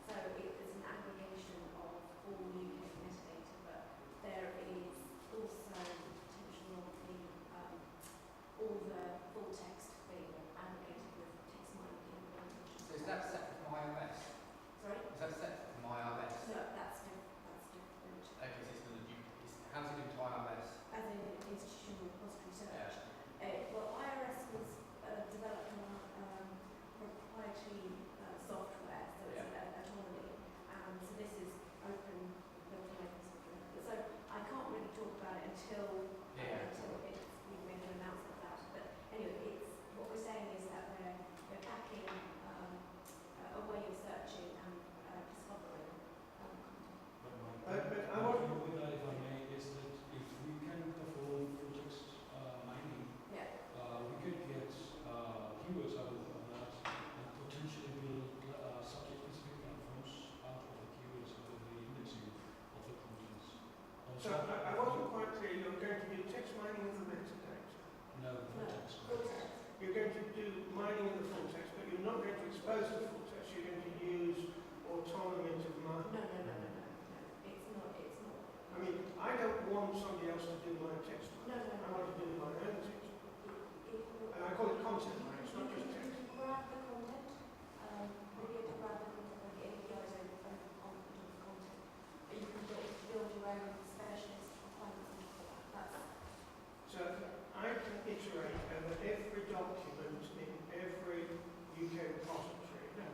So it is an aggregation of all UK metadata, but there is also potential of all the full text being aggregated with text mining capabilities. So is that separate from IRS? Sorry? Is that separate from IRS? No, that's different. Okay, so it's going to do, how's it doing to IRS? As in institutional repository search. Yeah. Well, IRS was developed on proprietary software, so it's autonomy, and so this is open software. So I can't really talk about it until we've made an announcement of that. But anyway, what we're saying is that we're backing a way of searching and discovering content. But I What want with that, if I may, is that if we can perform full text mining, Yeah. we could get keywords out of that and potentially build subject-specific platforms out of the keywords, out of the indexing of the contents. So I wasn't quite clear. You're going to do text mining of the metadata. No, full text. Full text. You're going to do mining of the full text, but you're not going to expose the full text. You're going to use autonomy to mine. No. It's not. I mean, I don't want somebody else to do my text No. mining. I want to do my own text. And I call it content mining. It's not just text. You can grab the content. We'll be able to grab the content and get APIs on the content. But you can build your own specialist requirements for that. So I can iterate over every document in every UK repository and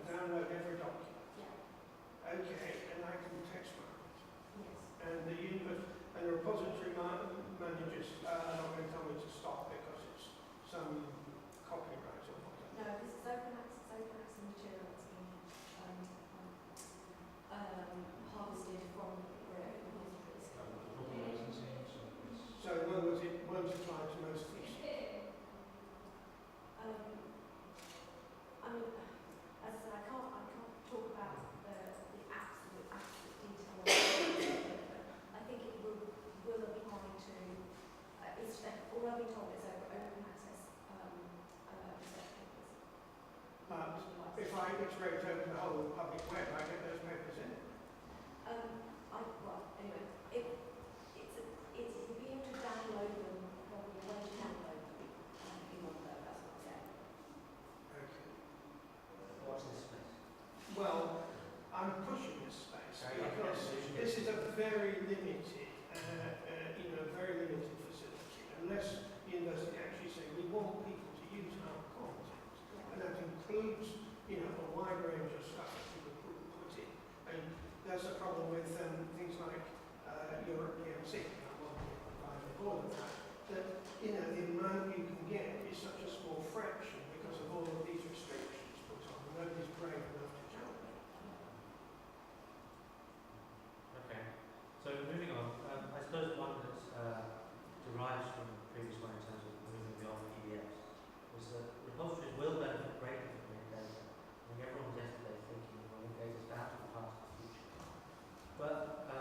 website, it's very open to the whole public web. I get those papers in. Well, anyway, it would be able to download them, probably where to download them in one go, that's what I'm saying. Okay. What's this space? Well, I'm pushing this space because this is a very limited, very limited facility. Unless the university actually say we want people to use our content, and that includes, a wide range of stuff that people put in. And there's a problem with things like Europe PLC. I won't provide all of that. That the amount you can get is such a small fraction because of all of these restrictions put on. Nobody's brave enough to challenge it. Okay. So moving on, I suppose one that derives from the previous one in terms of moving beyond PDFs was that repositories will benefit greatly from linked data. I think everyone was yesterday thinking, well, linked data is bound to be part of the future. But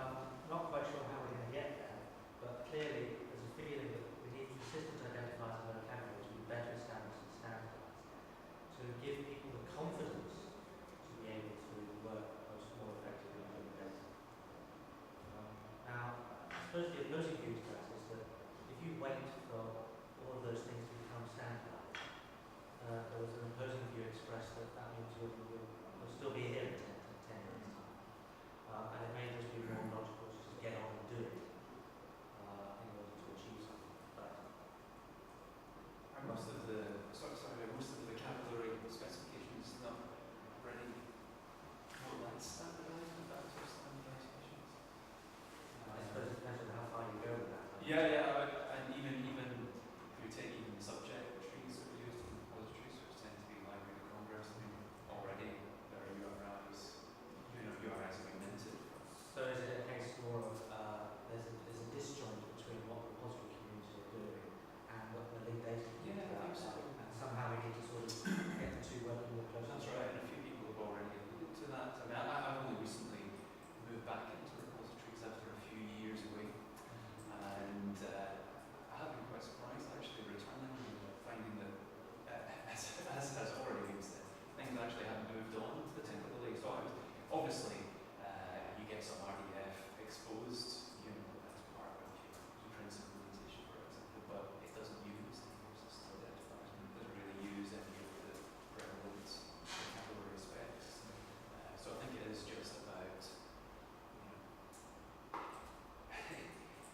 not quite sure how we're going to get there, but clearly there's a feeling that we need consistent identifiers and vocabulary to be better established and standardized, to give people the confidence to be able to work more effectively on linked data. Now, I suppose the opposing view to that is that if you wait for all of those things to become standardized, there was an opposing view expressed that means you'll still be here in 10 years' time. And it may just be more logical to just get on and do it in order to achieve something. But most of the vocabulary specifications not ready. Well, that's standardized without sort of standardizations. I suppose it depends on how far you go with that. And even if you take even the subject trees that are used in repositories, which tend to be Library of Congress, already there are URIs, URIs are minted. So is it a case more of there's a disjoint between what the repository community are doing and what the linked data community Yeah, I are think so. outside, and somehow we need to sort of get the two working more closely. That's right, and a few people have already alluded to that. I mean, I've only recently moved back into repositories after a few years away, and I have been quite surprised actually returning and finding that, as already been said, things actually haven't moved on particularly. So obviously, you get some RDF exposed, as part of your Prince implementation, for example, but it doesn't use any system identifiers, and it doesn't really use any of the relevant vocabulary specs. So I think it is just about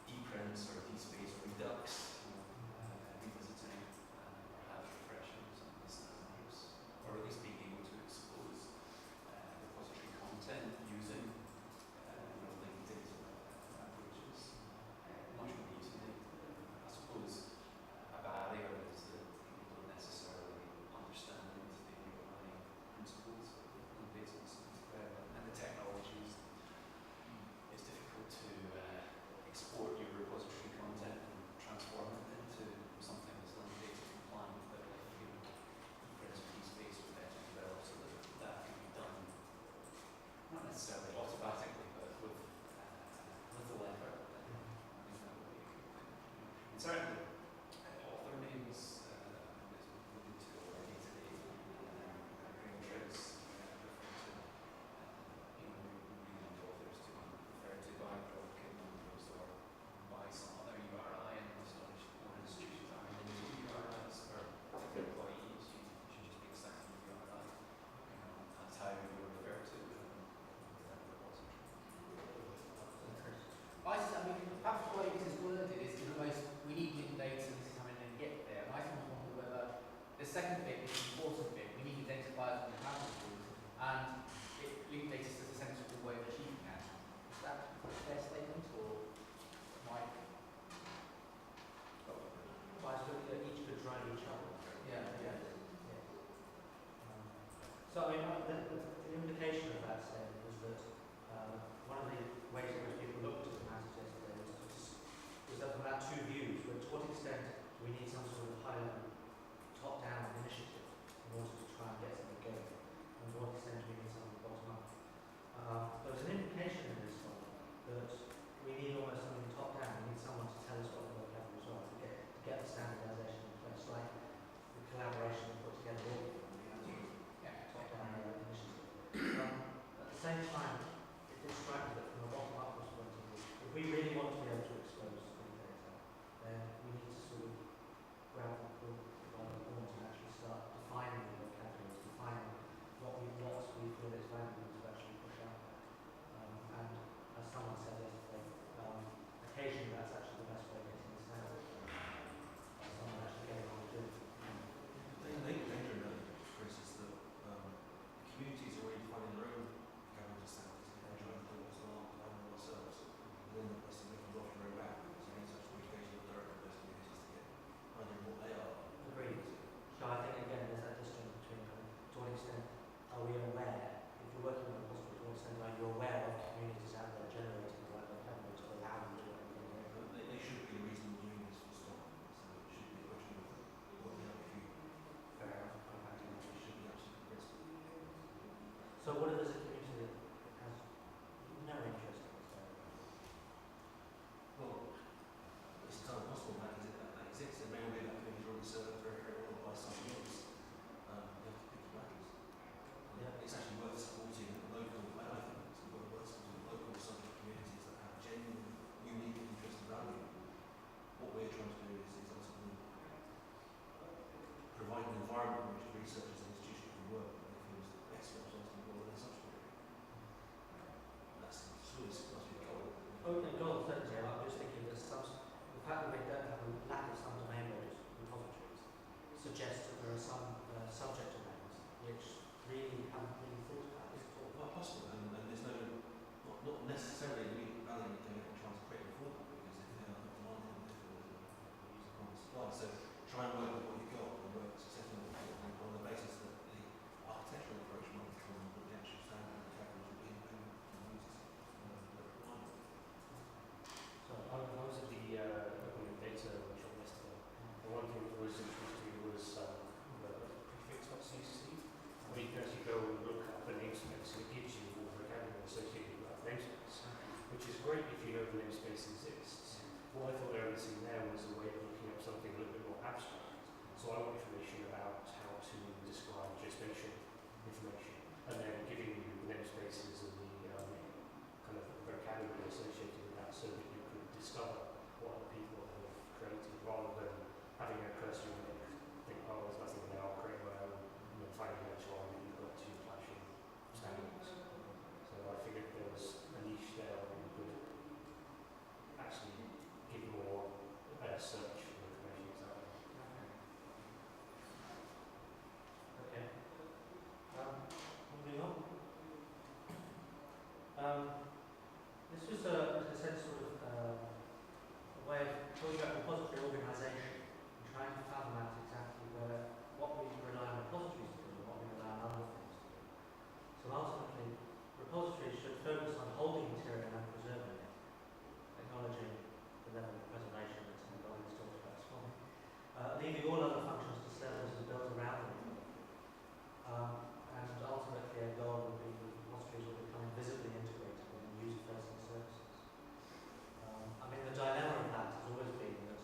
deprints or dspace or redux, revisiting, perhaps refreshing some of the standards, or at least being able to expose repository content using linked data approaches much more easily. I suppose a barrier is that people don't necessarily understand the underlying principles of linked data and the technologies. It's difficult to export your repository content and transform it into something that's linked data compliant, but principally space would better develop so that can be done not necessarily automatically, but with little effort. I think that would be a good thing. And certainly, author names is alluded to already today. Green Trace referring to we want authors to be referred to by Broken numbers or by some other URI, and most other institutions are limited URIs for employees. You should just be accepting the URI. That's how you're referred to within the repository. Perhaps the way it is worded is the most, we need linked data, and this is how we're going to get there. And I sometimes wonder whether the second bit is the important bit, we need identifiers and comparables, and linked data is a sensible way of achieving that. Is that a fair statement, or Mike? Well, I suppose that each could drive each other. Yeah. So, I mean, the implication of that then was that one of the ways in which people looked at the matters yesterday was that from our two views, but to what extent do we need some sort of high-level top-down initiative in order to try and get something going, and to what extent do we need something bottom-up? There was an implication in this one that we need almost something top-down. We need someone to tell us what the vocabularies are to get the standardisation in place, like the collaboration we put together all of them. Top-down So what if there's a community that has no interest in this area? Well, it's entirely possible that exists. It may well be that community already served very, very well by something else. You have to pick your battles. Yeah. It's actually worth supporting local, I think it's worth supporting local subject communities that have genuine, unique interest and value. What we're trying to do is ultimately provide an environment in which researchers and institutions can work and they feel is the best representing the world in their subject area. That's surely must be the goal. Oh, and goal, certainly. I'm just thinking that the fact that we don't have a lack of some domain repositories suggests that there are some subject domains which really haven't been thought about this at all. Quite possible, and there's not necessarily immediate value in going out and trying to create a format, because if they are not demanding, therefore there's a user can't supply. So try and work with what you've got and work successfully with what you've got on the basis that the architectural approach might become what the actual standard and categories will be independent from users. So, I was at the open data workshop yesterday, and one thing that was interesting was the prefix.cc, where you can actually go and look up the namespace, and it gives you all the vocabulary associated with that namespace, which is great if you know the namespace exists. What I thought they were missing there was a way of looking up something a little bit more abstract. So I want information about how to describe geospatial information, and then giving you the namespaces and the kind of vocabulary associated with that, so that you could discover what other people have created, rather than having a cursory look, think, oh, there's nothing there, I'll create my own, and then finding out why you've got two clashing standards. So I figured there was a niche there where you could actually give more search for information exactly. okay. Moving on. This was in a sense, sort of a way of talking about repository organisation and trying to fathom out exactly what we rely on repositories to do and what we rely on other things to do. So ultimately, repositories should focus on holding material and preserving it, acknowledging the level of preservation that Balviar's talked about this morning, leaving all other functions to services built around the repository. And ultimately, a goal would be that repositories will become invisibly integrated with user-facing services. I mean, the dilemma of that has always been that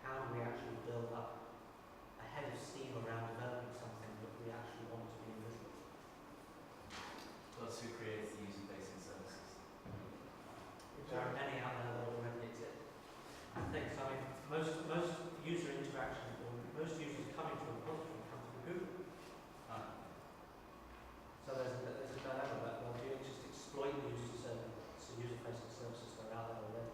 how do we actually build up a head of steam around developing something that we actually want to be invisible? Plus, who creates the user-facing services? There are many out there that already exist. I think so. I mean, most user interaction, or most users coming to a repository come to Google. So there's a dilemma that, well, do you just exploit the user-facing services that are out there already?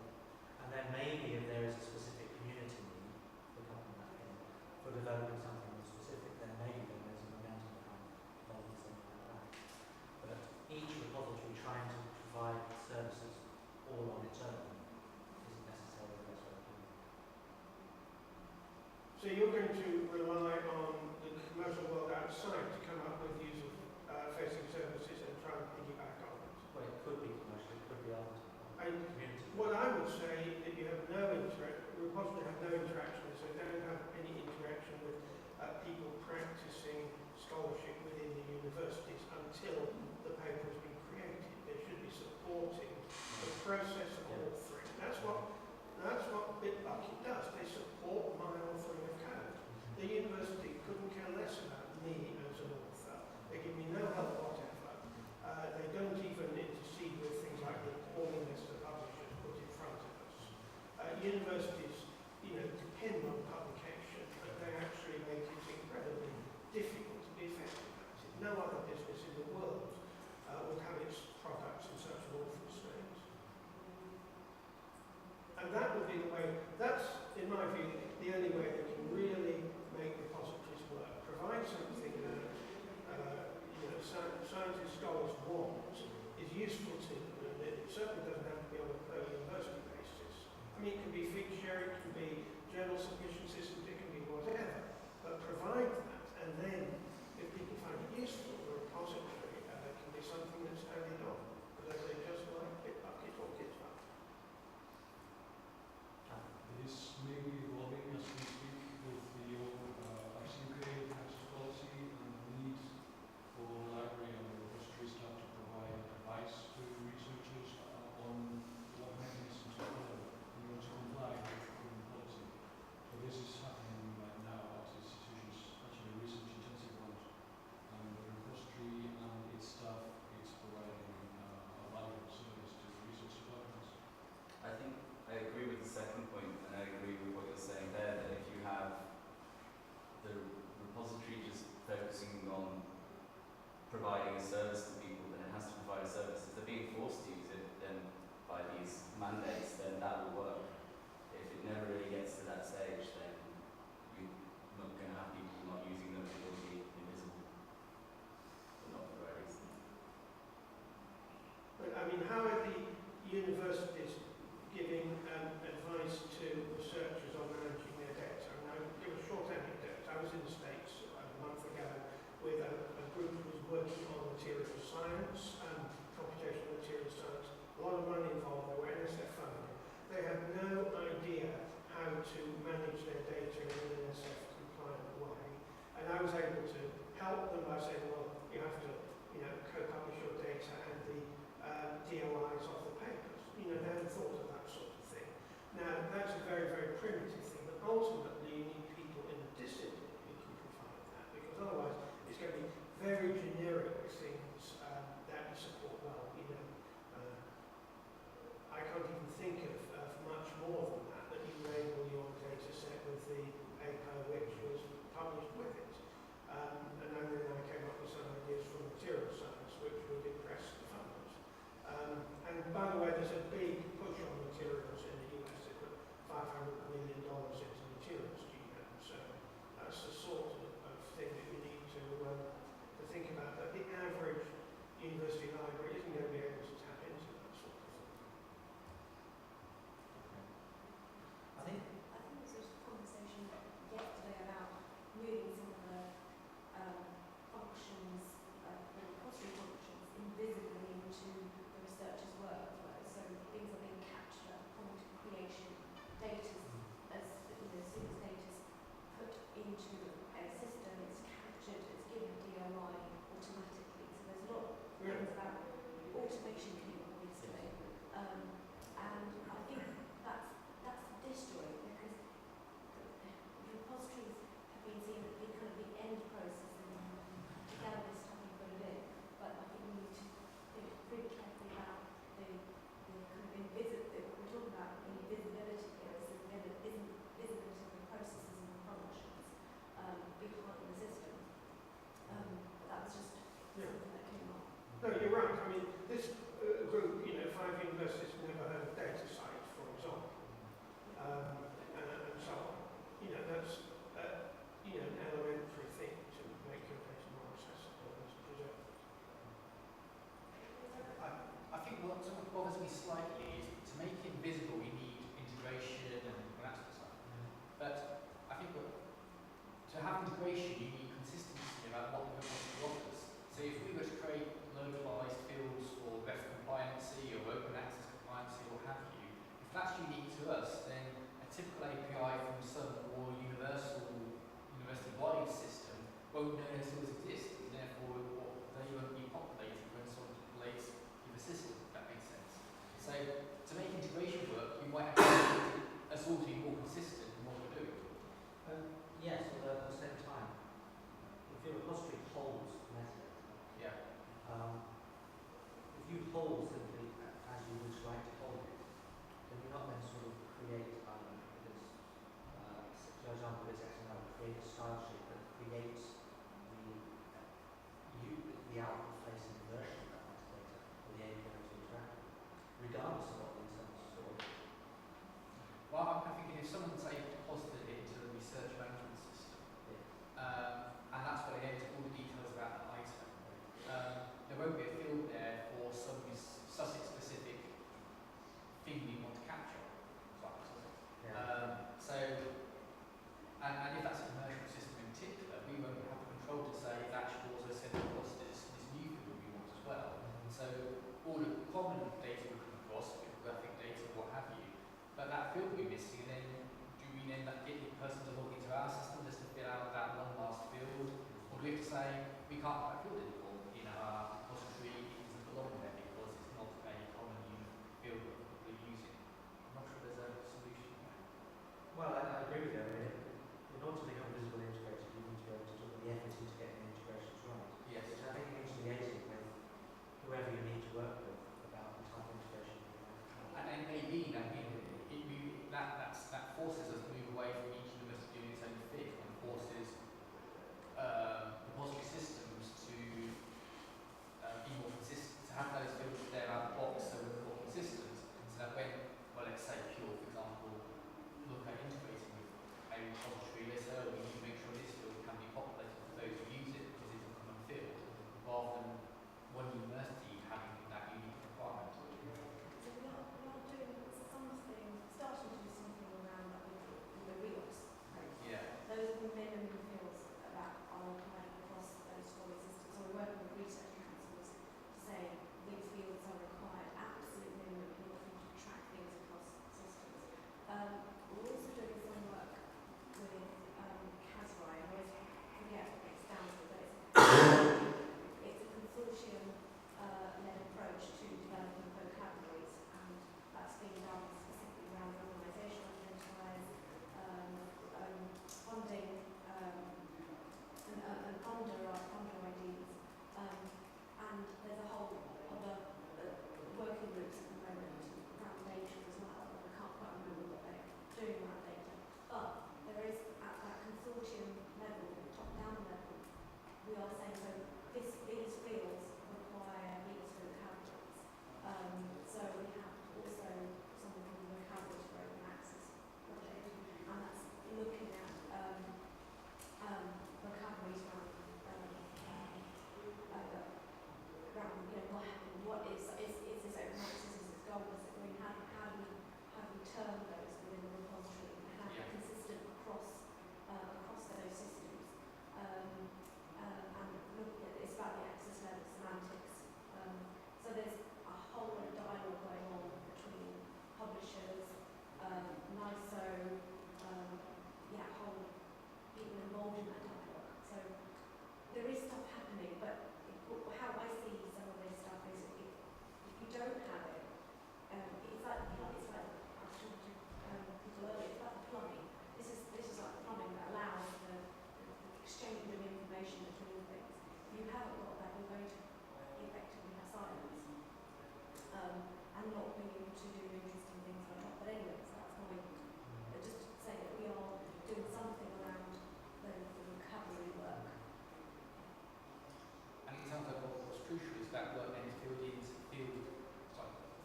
And then maybe if there is a specific community need for something like that, for developing something more specific, then maybe there's a momentum behind developing something like that. But each repository trying to provide services all on its own isn't necessarily the best way of doing it. So you're going to rely on the commercial world outside to come up with user-facing services and try and piggyback on it. Well, it could be commercial, it could be other community. What I would say that you have repository have no interaction, so they don't have any interaction with people practicing scholarship within the universities until the paper has been created. They should be supporting the process of authoring. That's what Bitbucket does. They support my authoring of code. The university couldn't care less about me as an author. They give me no help whatever. They don't even intercede with things like the appalling list of publishers put in front of us. Universities, depend on publication, but they actually make it incredibly difficult to be effective at it. No other business in the world would have its products in such an awful state. And that would be the way, that's, in my view, the only way they can really make repositories work. Provide something that scientists, scholars want, is useful to them, and it certainly doesn't have to be on a per university basis. I mean, it can be Figshare, it can be journal submission systems, it can be whatever, but provide that, and then if people find it useful, the repository can be something that's added on, whether they just like Bitbucket or GitHub. It is maybe evolving as we speak with the old RCUK tax policy providing a service to people, then it has to provide a service. If they're being forced to use it, then by these mandates, then that will work. If it never really gets to that stage, then you're not going to have people not using them. It will be invisible, but not for the right reason. But I mean, how are the universities giving advice to researchers on managing their data? And I'll give a short anecdote. I was in the States a month ago with a group who was working on material science, computational material science. A lot of money involved. They were NSF funded. They had no idea how to manage their data in an NSF compliant way. And I was able to help them by saying, well, you have to, co-publish your data and the DOIs of the papers. They hadn't thought of that sort of thing. Now, that's a very, very primitive thing, but ultimately you need people in the discipline who can provide that, because otherwise it's going to be very generic things that you support well. I can't even think of much more than that you label your data set with the paper which was published with it. And then I came up with some ideas from material science which would impress the funders. And by the way, there's a big push on materials in the US. They put $500 million into materials GM. So that's the sort of thing that you need to think about. But the average university library isn't going to be able to tap into that sort of thing. I think there was a conversation yesterday about moving some of the functions, the repository functions, invisibly into the researcher's workflow. So things are being captured at the point of creation, data as soon as data is put into a system, it's captured, it's given a DOI automatically. So there's a lot of things about automation capabilities today. And I think that's disjoint, because the repositories have been seen as being kind of the end process and gather this stuff and put it in. But I think we need to think really carefully about the kind of invisibility. We're talking about invisibility here, is the visibility of the processes and the functions behind the system. But that was just something that came up. No, you're right. I mean, this group, 5 universities never heard of DataSite, for example, and so on. That's an elementary thing to make your data more accessible and to preserve it. I think what sort of bothers me slightly is to make it visible we need integration and that sort of stuff. But I think to have integration you need consistency about what the repository offers. So if we were to create localized fields for best compliancy or open access compliancy,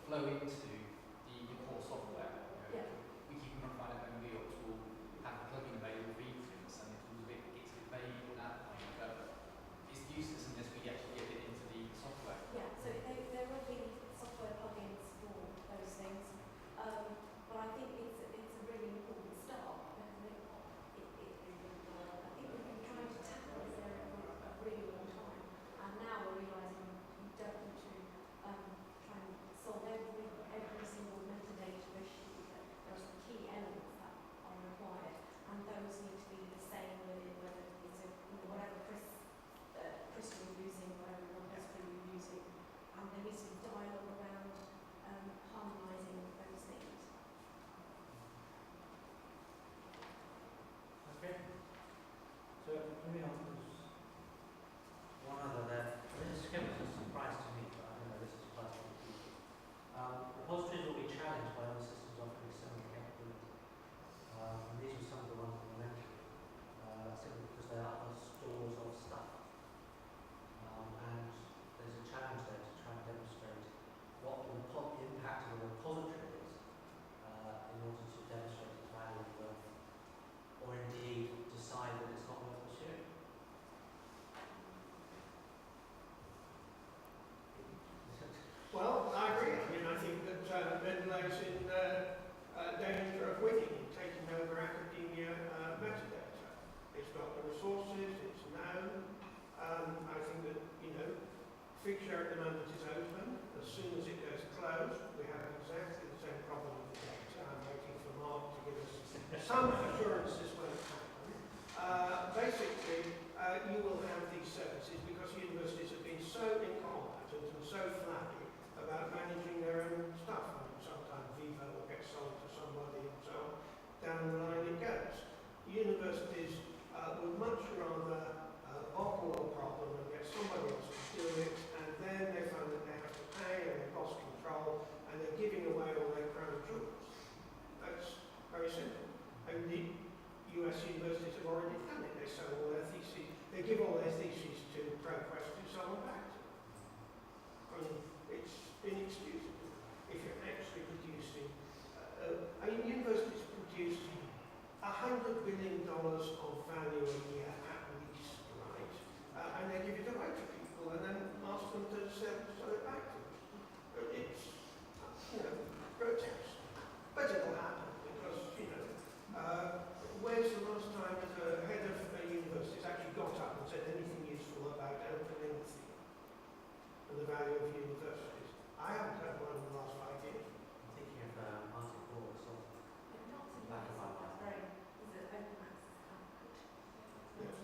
flow into the core software. You know, Yeah. we keep modifying it, and we will have a plugin available for eFluence, and it gets a bit vague at that point, but it's useless unless we actually get it into the software. Yeah, so there will be software plugins for those things, but I think it's a really important start because I think we've been trying to tackle this area for a really long time, and now we're realising you don't want to try and solve every single metadata issue. That there are some key elements that are required, and those need to be the same whether it's whatever Chris was using, whatever repository you're using, and there needs to be dialogue around harmonising those things. Okay. So moving on, there's one other there. This came as a surprise to me, but I don't know this is quite a lot of people. Repositories will be challenged by other systems offering similar capability. And these were some of the ones that were mentioned, simply because they are stores of stuff. And there's a challenge there to try and demonstrate what the impact of a repository is in order to demonstrate its value and worth, or indeed decide that it's not worth pursuing. Well, I agree. I mean, I think that Mendelow's in danger of winning, taking over academia metadata. It's got the resources, it's known. I think that, Figshare at the moment is open. As soon as it goes closed, we have exactly the same problem with the data. I'm waiting for Mark to give us some assurance this won't happen. Basically, you will have these services because universities have been so incompetent and so flabby about managing their own stuff. I mean, sometimes Vivo will get sold to somebody and so on. Down the line it goes. Universities would much rather bottle a problem and get somebody else to do it, and then they find that they have to pay and they've lost control and they're giving away all their crown jewels. That's very simple. And the US universities have already done it. They sell all their theses, they give all their theses to ProQuest to sell them back to them. I mean, it's inexcusable if you're actually producing. Universities produce $100 billion of value a year at least, right? And they give it away to people and then ask them to sell it back to them. It's, grotesque. But it'll happen because, where's the last time that a head of a university has actually got up and said anything useful about open anything and the value of universities? I haven't heard one in the last 5 years. I'm thinking of Martin Hall, so Not to Black and white. that's very, is it open access output? Yes.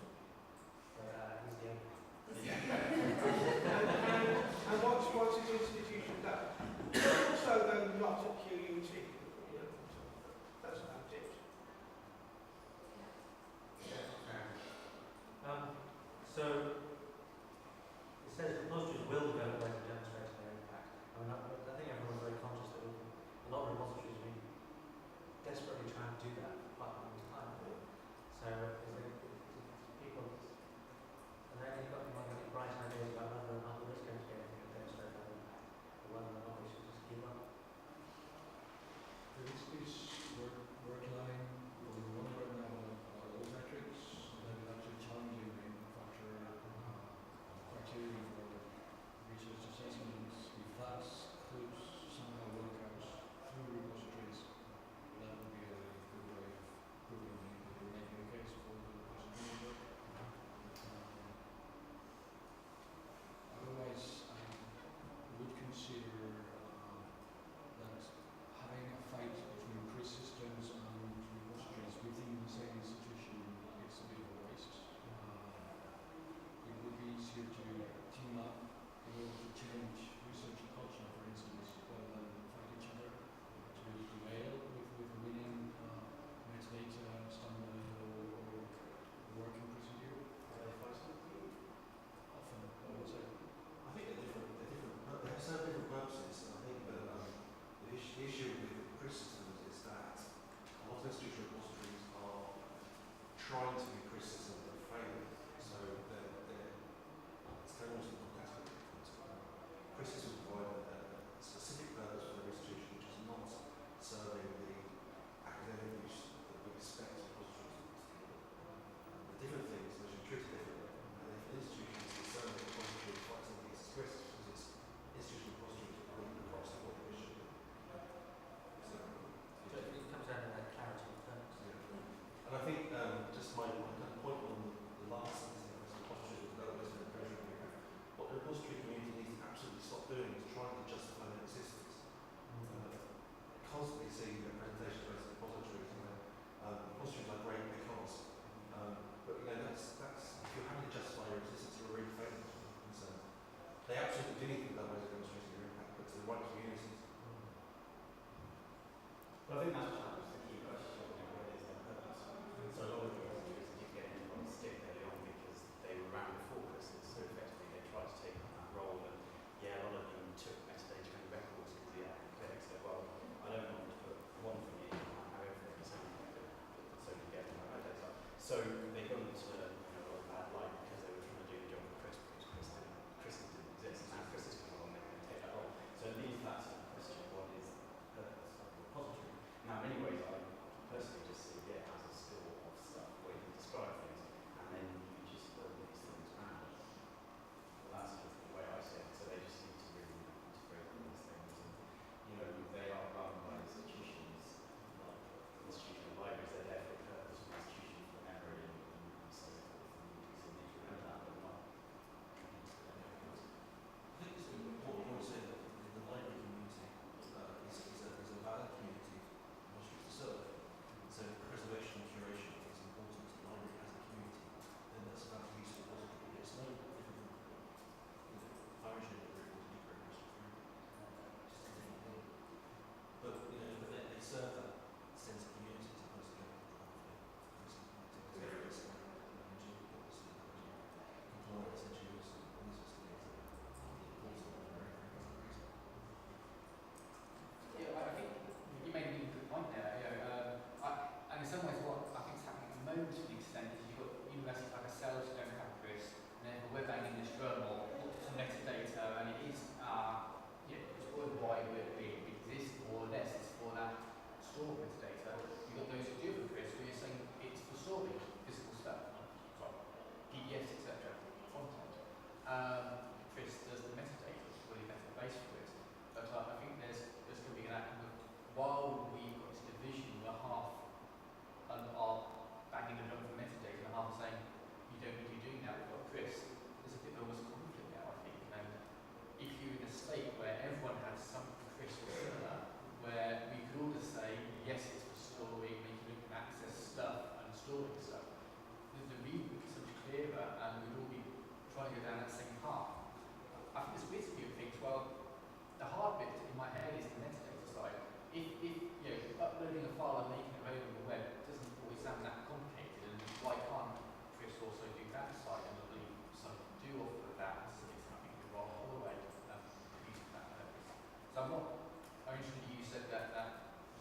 I'm not, I initially you said that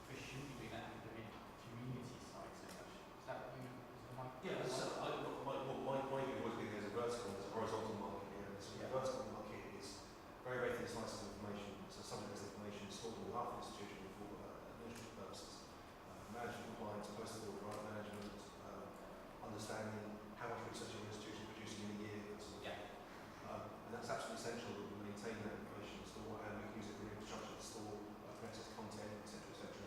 Chris shouldn't be doing that academic community side so much. Is that what you, is that my? Yeah, so my view was being as a vertical, as a horizontal market here. So the vertical market is very, very thin slices of information. So subject-based information stored in half the institution for administrative purposes. Management compliance, post-award grant management, understanding how much research your institution is producing in a year, that sort of thing. And that's absolutely essential that we maintain that information store and we can use it for infrastructure to store access content, etc., etc.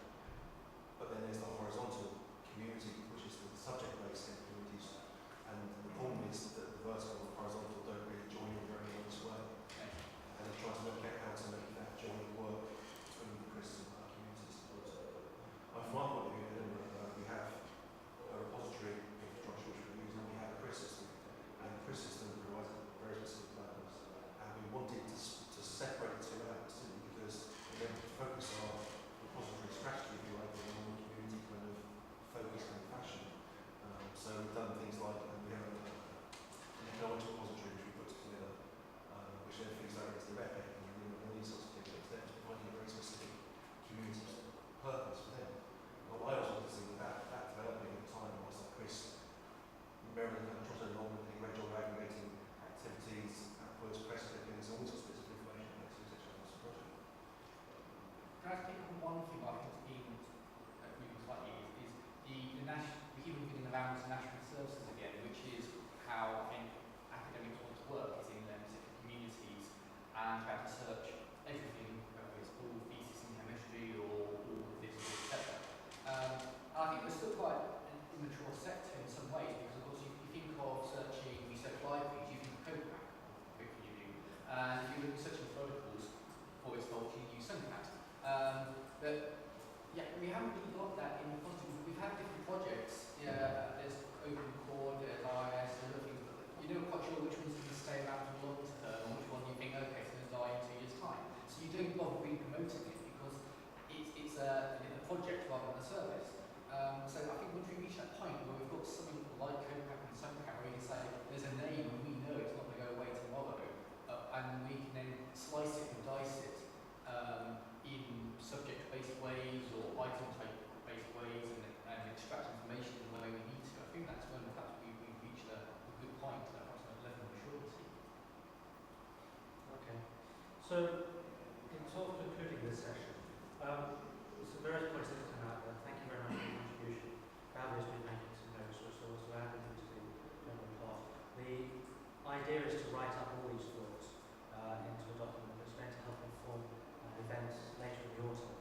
But then there's the horizontal community, which is the subject-based activities. And the problem is that the vertical and the horizontal don't really join in very nice way. And they're trying to work out how to make that joint work between the Chris and our communities. From my point of view, in Edinburgh, we have a repository infrastructure which we use, and we have a Chris system. And the Chris system provides a very specific purpose. And we wanted to separate the two out, simply because we then focus our repository strategy, if you like, in a more community kind of focus and fashion. So we've done things like, we have an economics repository which we put together, which then feeds directly to the RepEc and all these sorts of things. It's then providing a very specific community purpose for them. But I also want to see that developing at the time was that Chris merrily kind of trotted along and did a great job of aggregating activities, upwards, press clippings, all sorts of bits of information, etc. across the project. Can I pick on one thing I think has been moving slightly is the national, we keep moving around to national services again, which is how academics want to work, is in their specific communities and how to search everything, whether it's all thesis in chemistry or all of this or etc. I think we're still quite an immature sector in some ways because of course you think of searching research libraries, you think of CodePack, hopefully you do, and if you're searching protocols for its knowledge, you use SunCat. But yeah, we haven't really got that in the positive. We've had different projects. Yeah, there's Open Core, there's RS, there's other things, but you're not quite sure which one's going to stay around for long term, and which one you think, okay, it's going to die in 2 years' time. So you don't bother re-promoting it because it's a project rather than a service. So I think once we reach that point where we've got something like CodePack and SunCat where you can say there's a name and we know it's not going to go away tomorrow, and we can then slice it and dice it in subject-based ways or item-type-based ways and extract information the way we need to. I think that's when perhaps we've reached a good point, perhaps a level of maturity. Okay. So, in sort of concluding this session, some various points that come out there. Thank you very much for your contribution. Balviar's been making some notes which will also add into the general part. The idea is to write up all these thoughts into a document that's going to help inform events later in the autumn.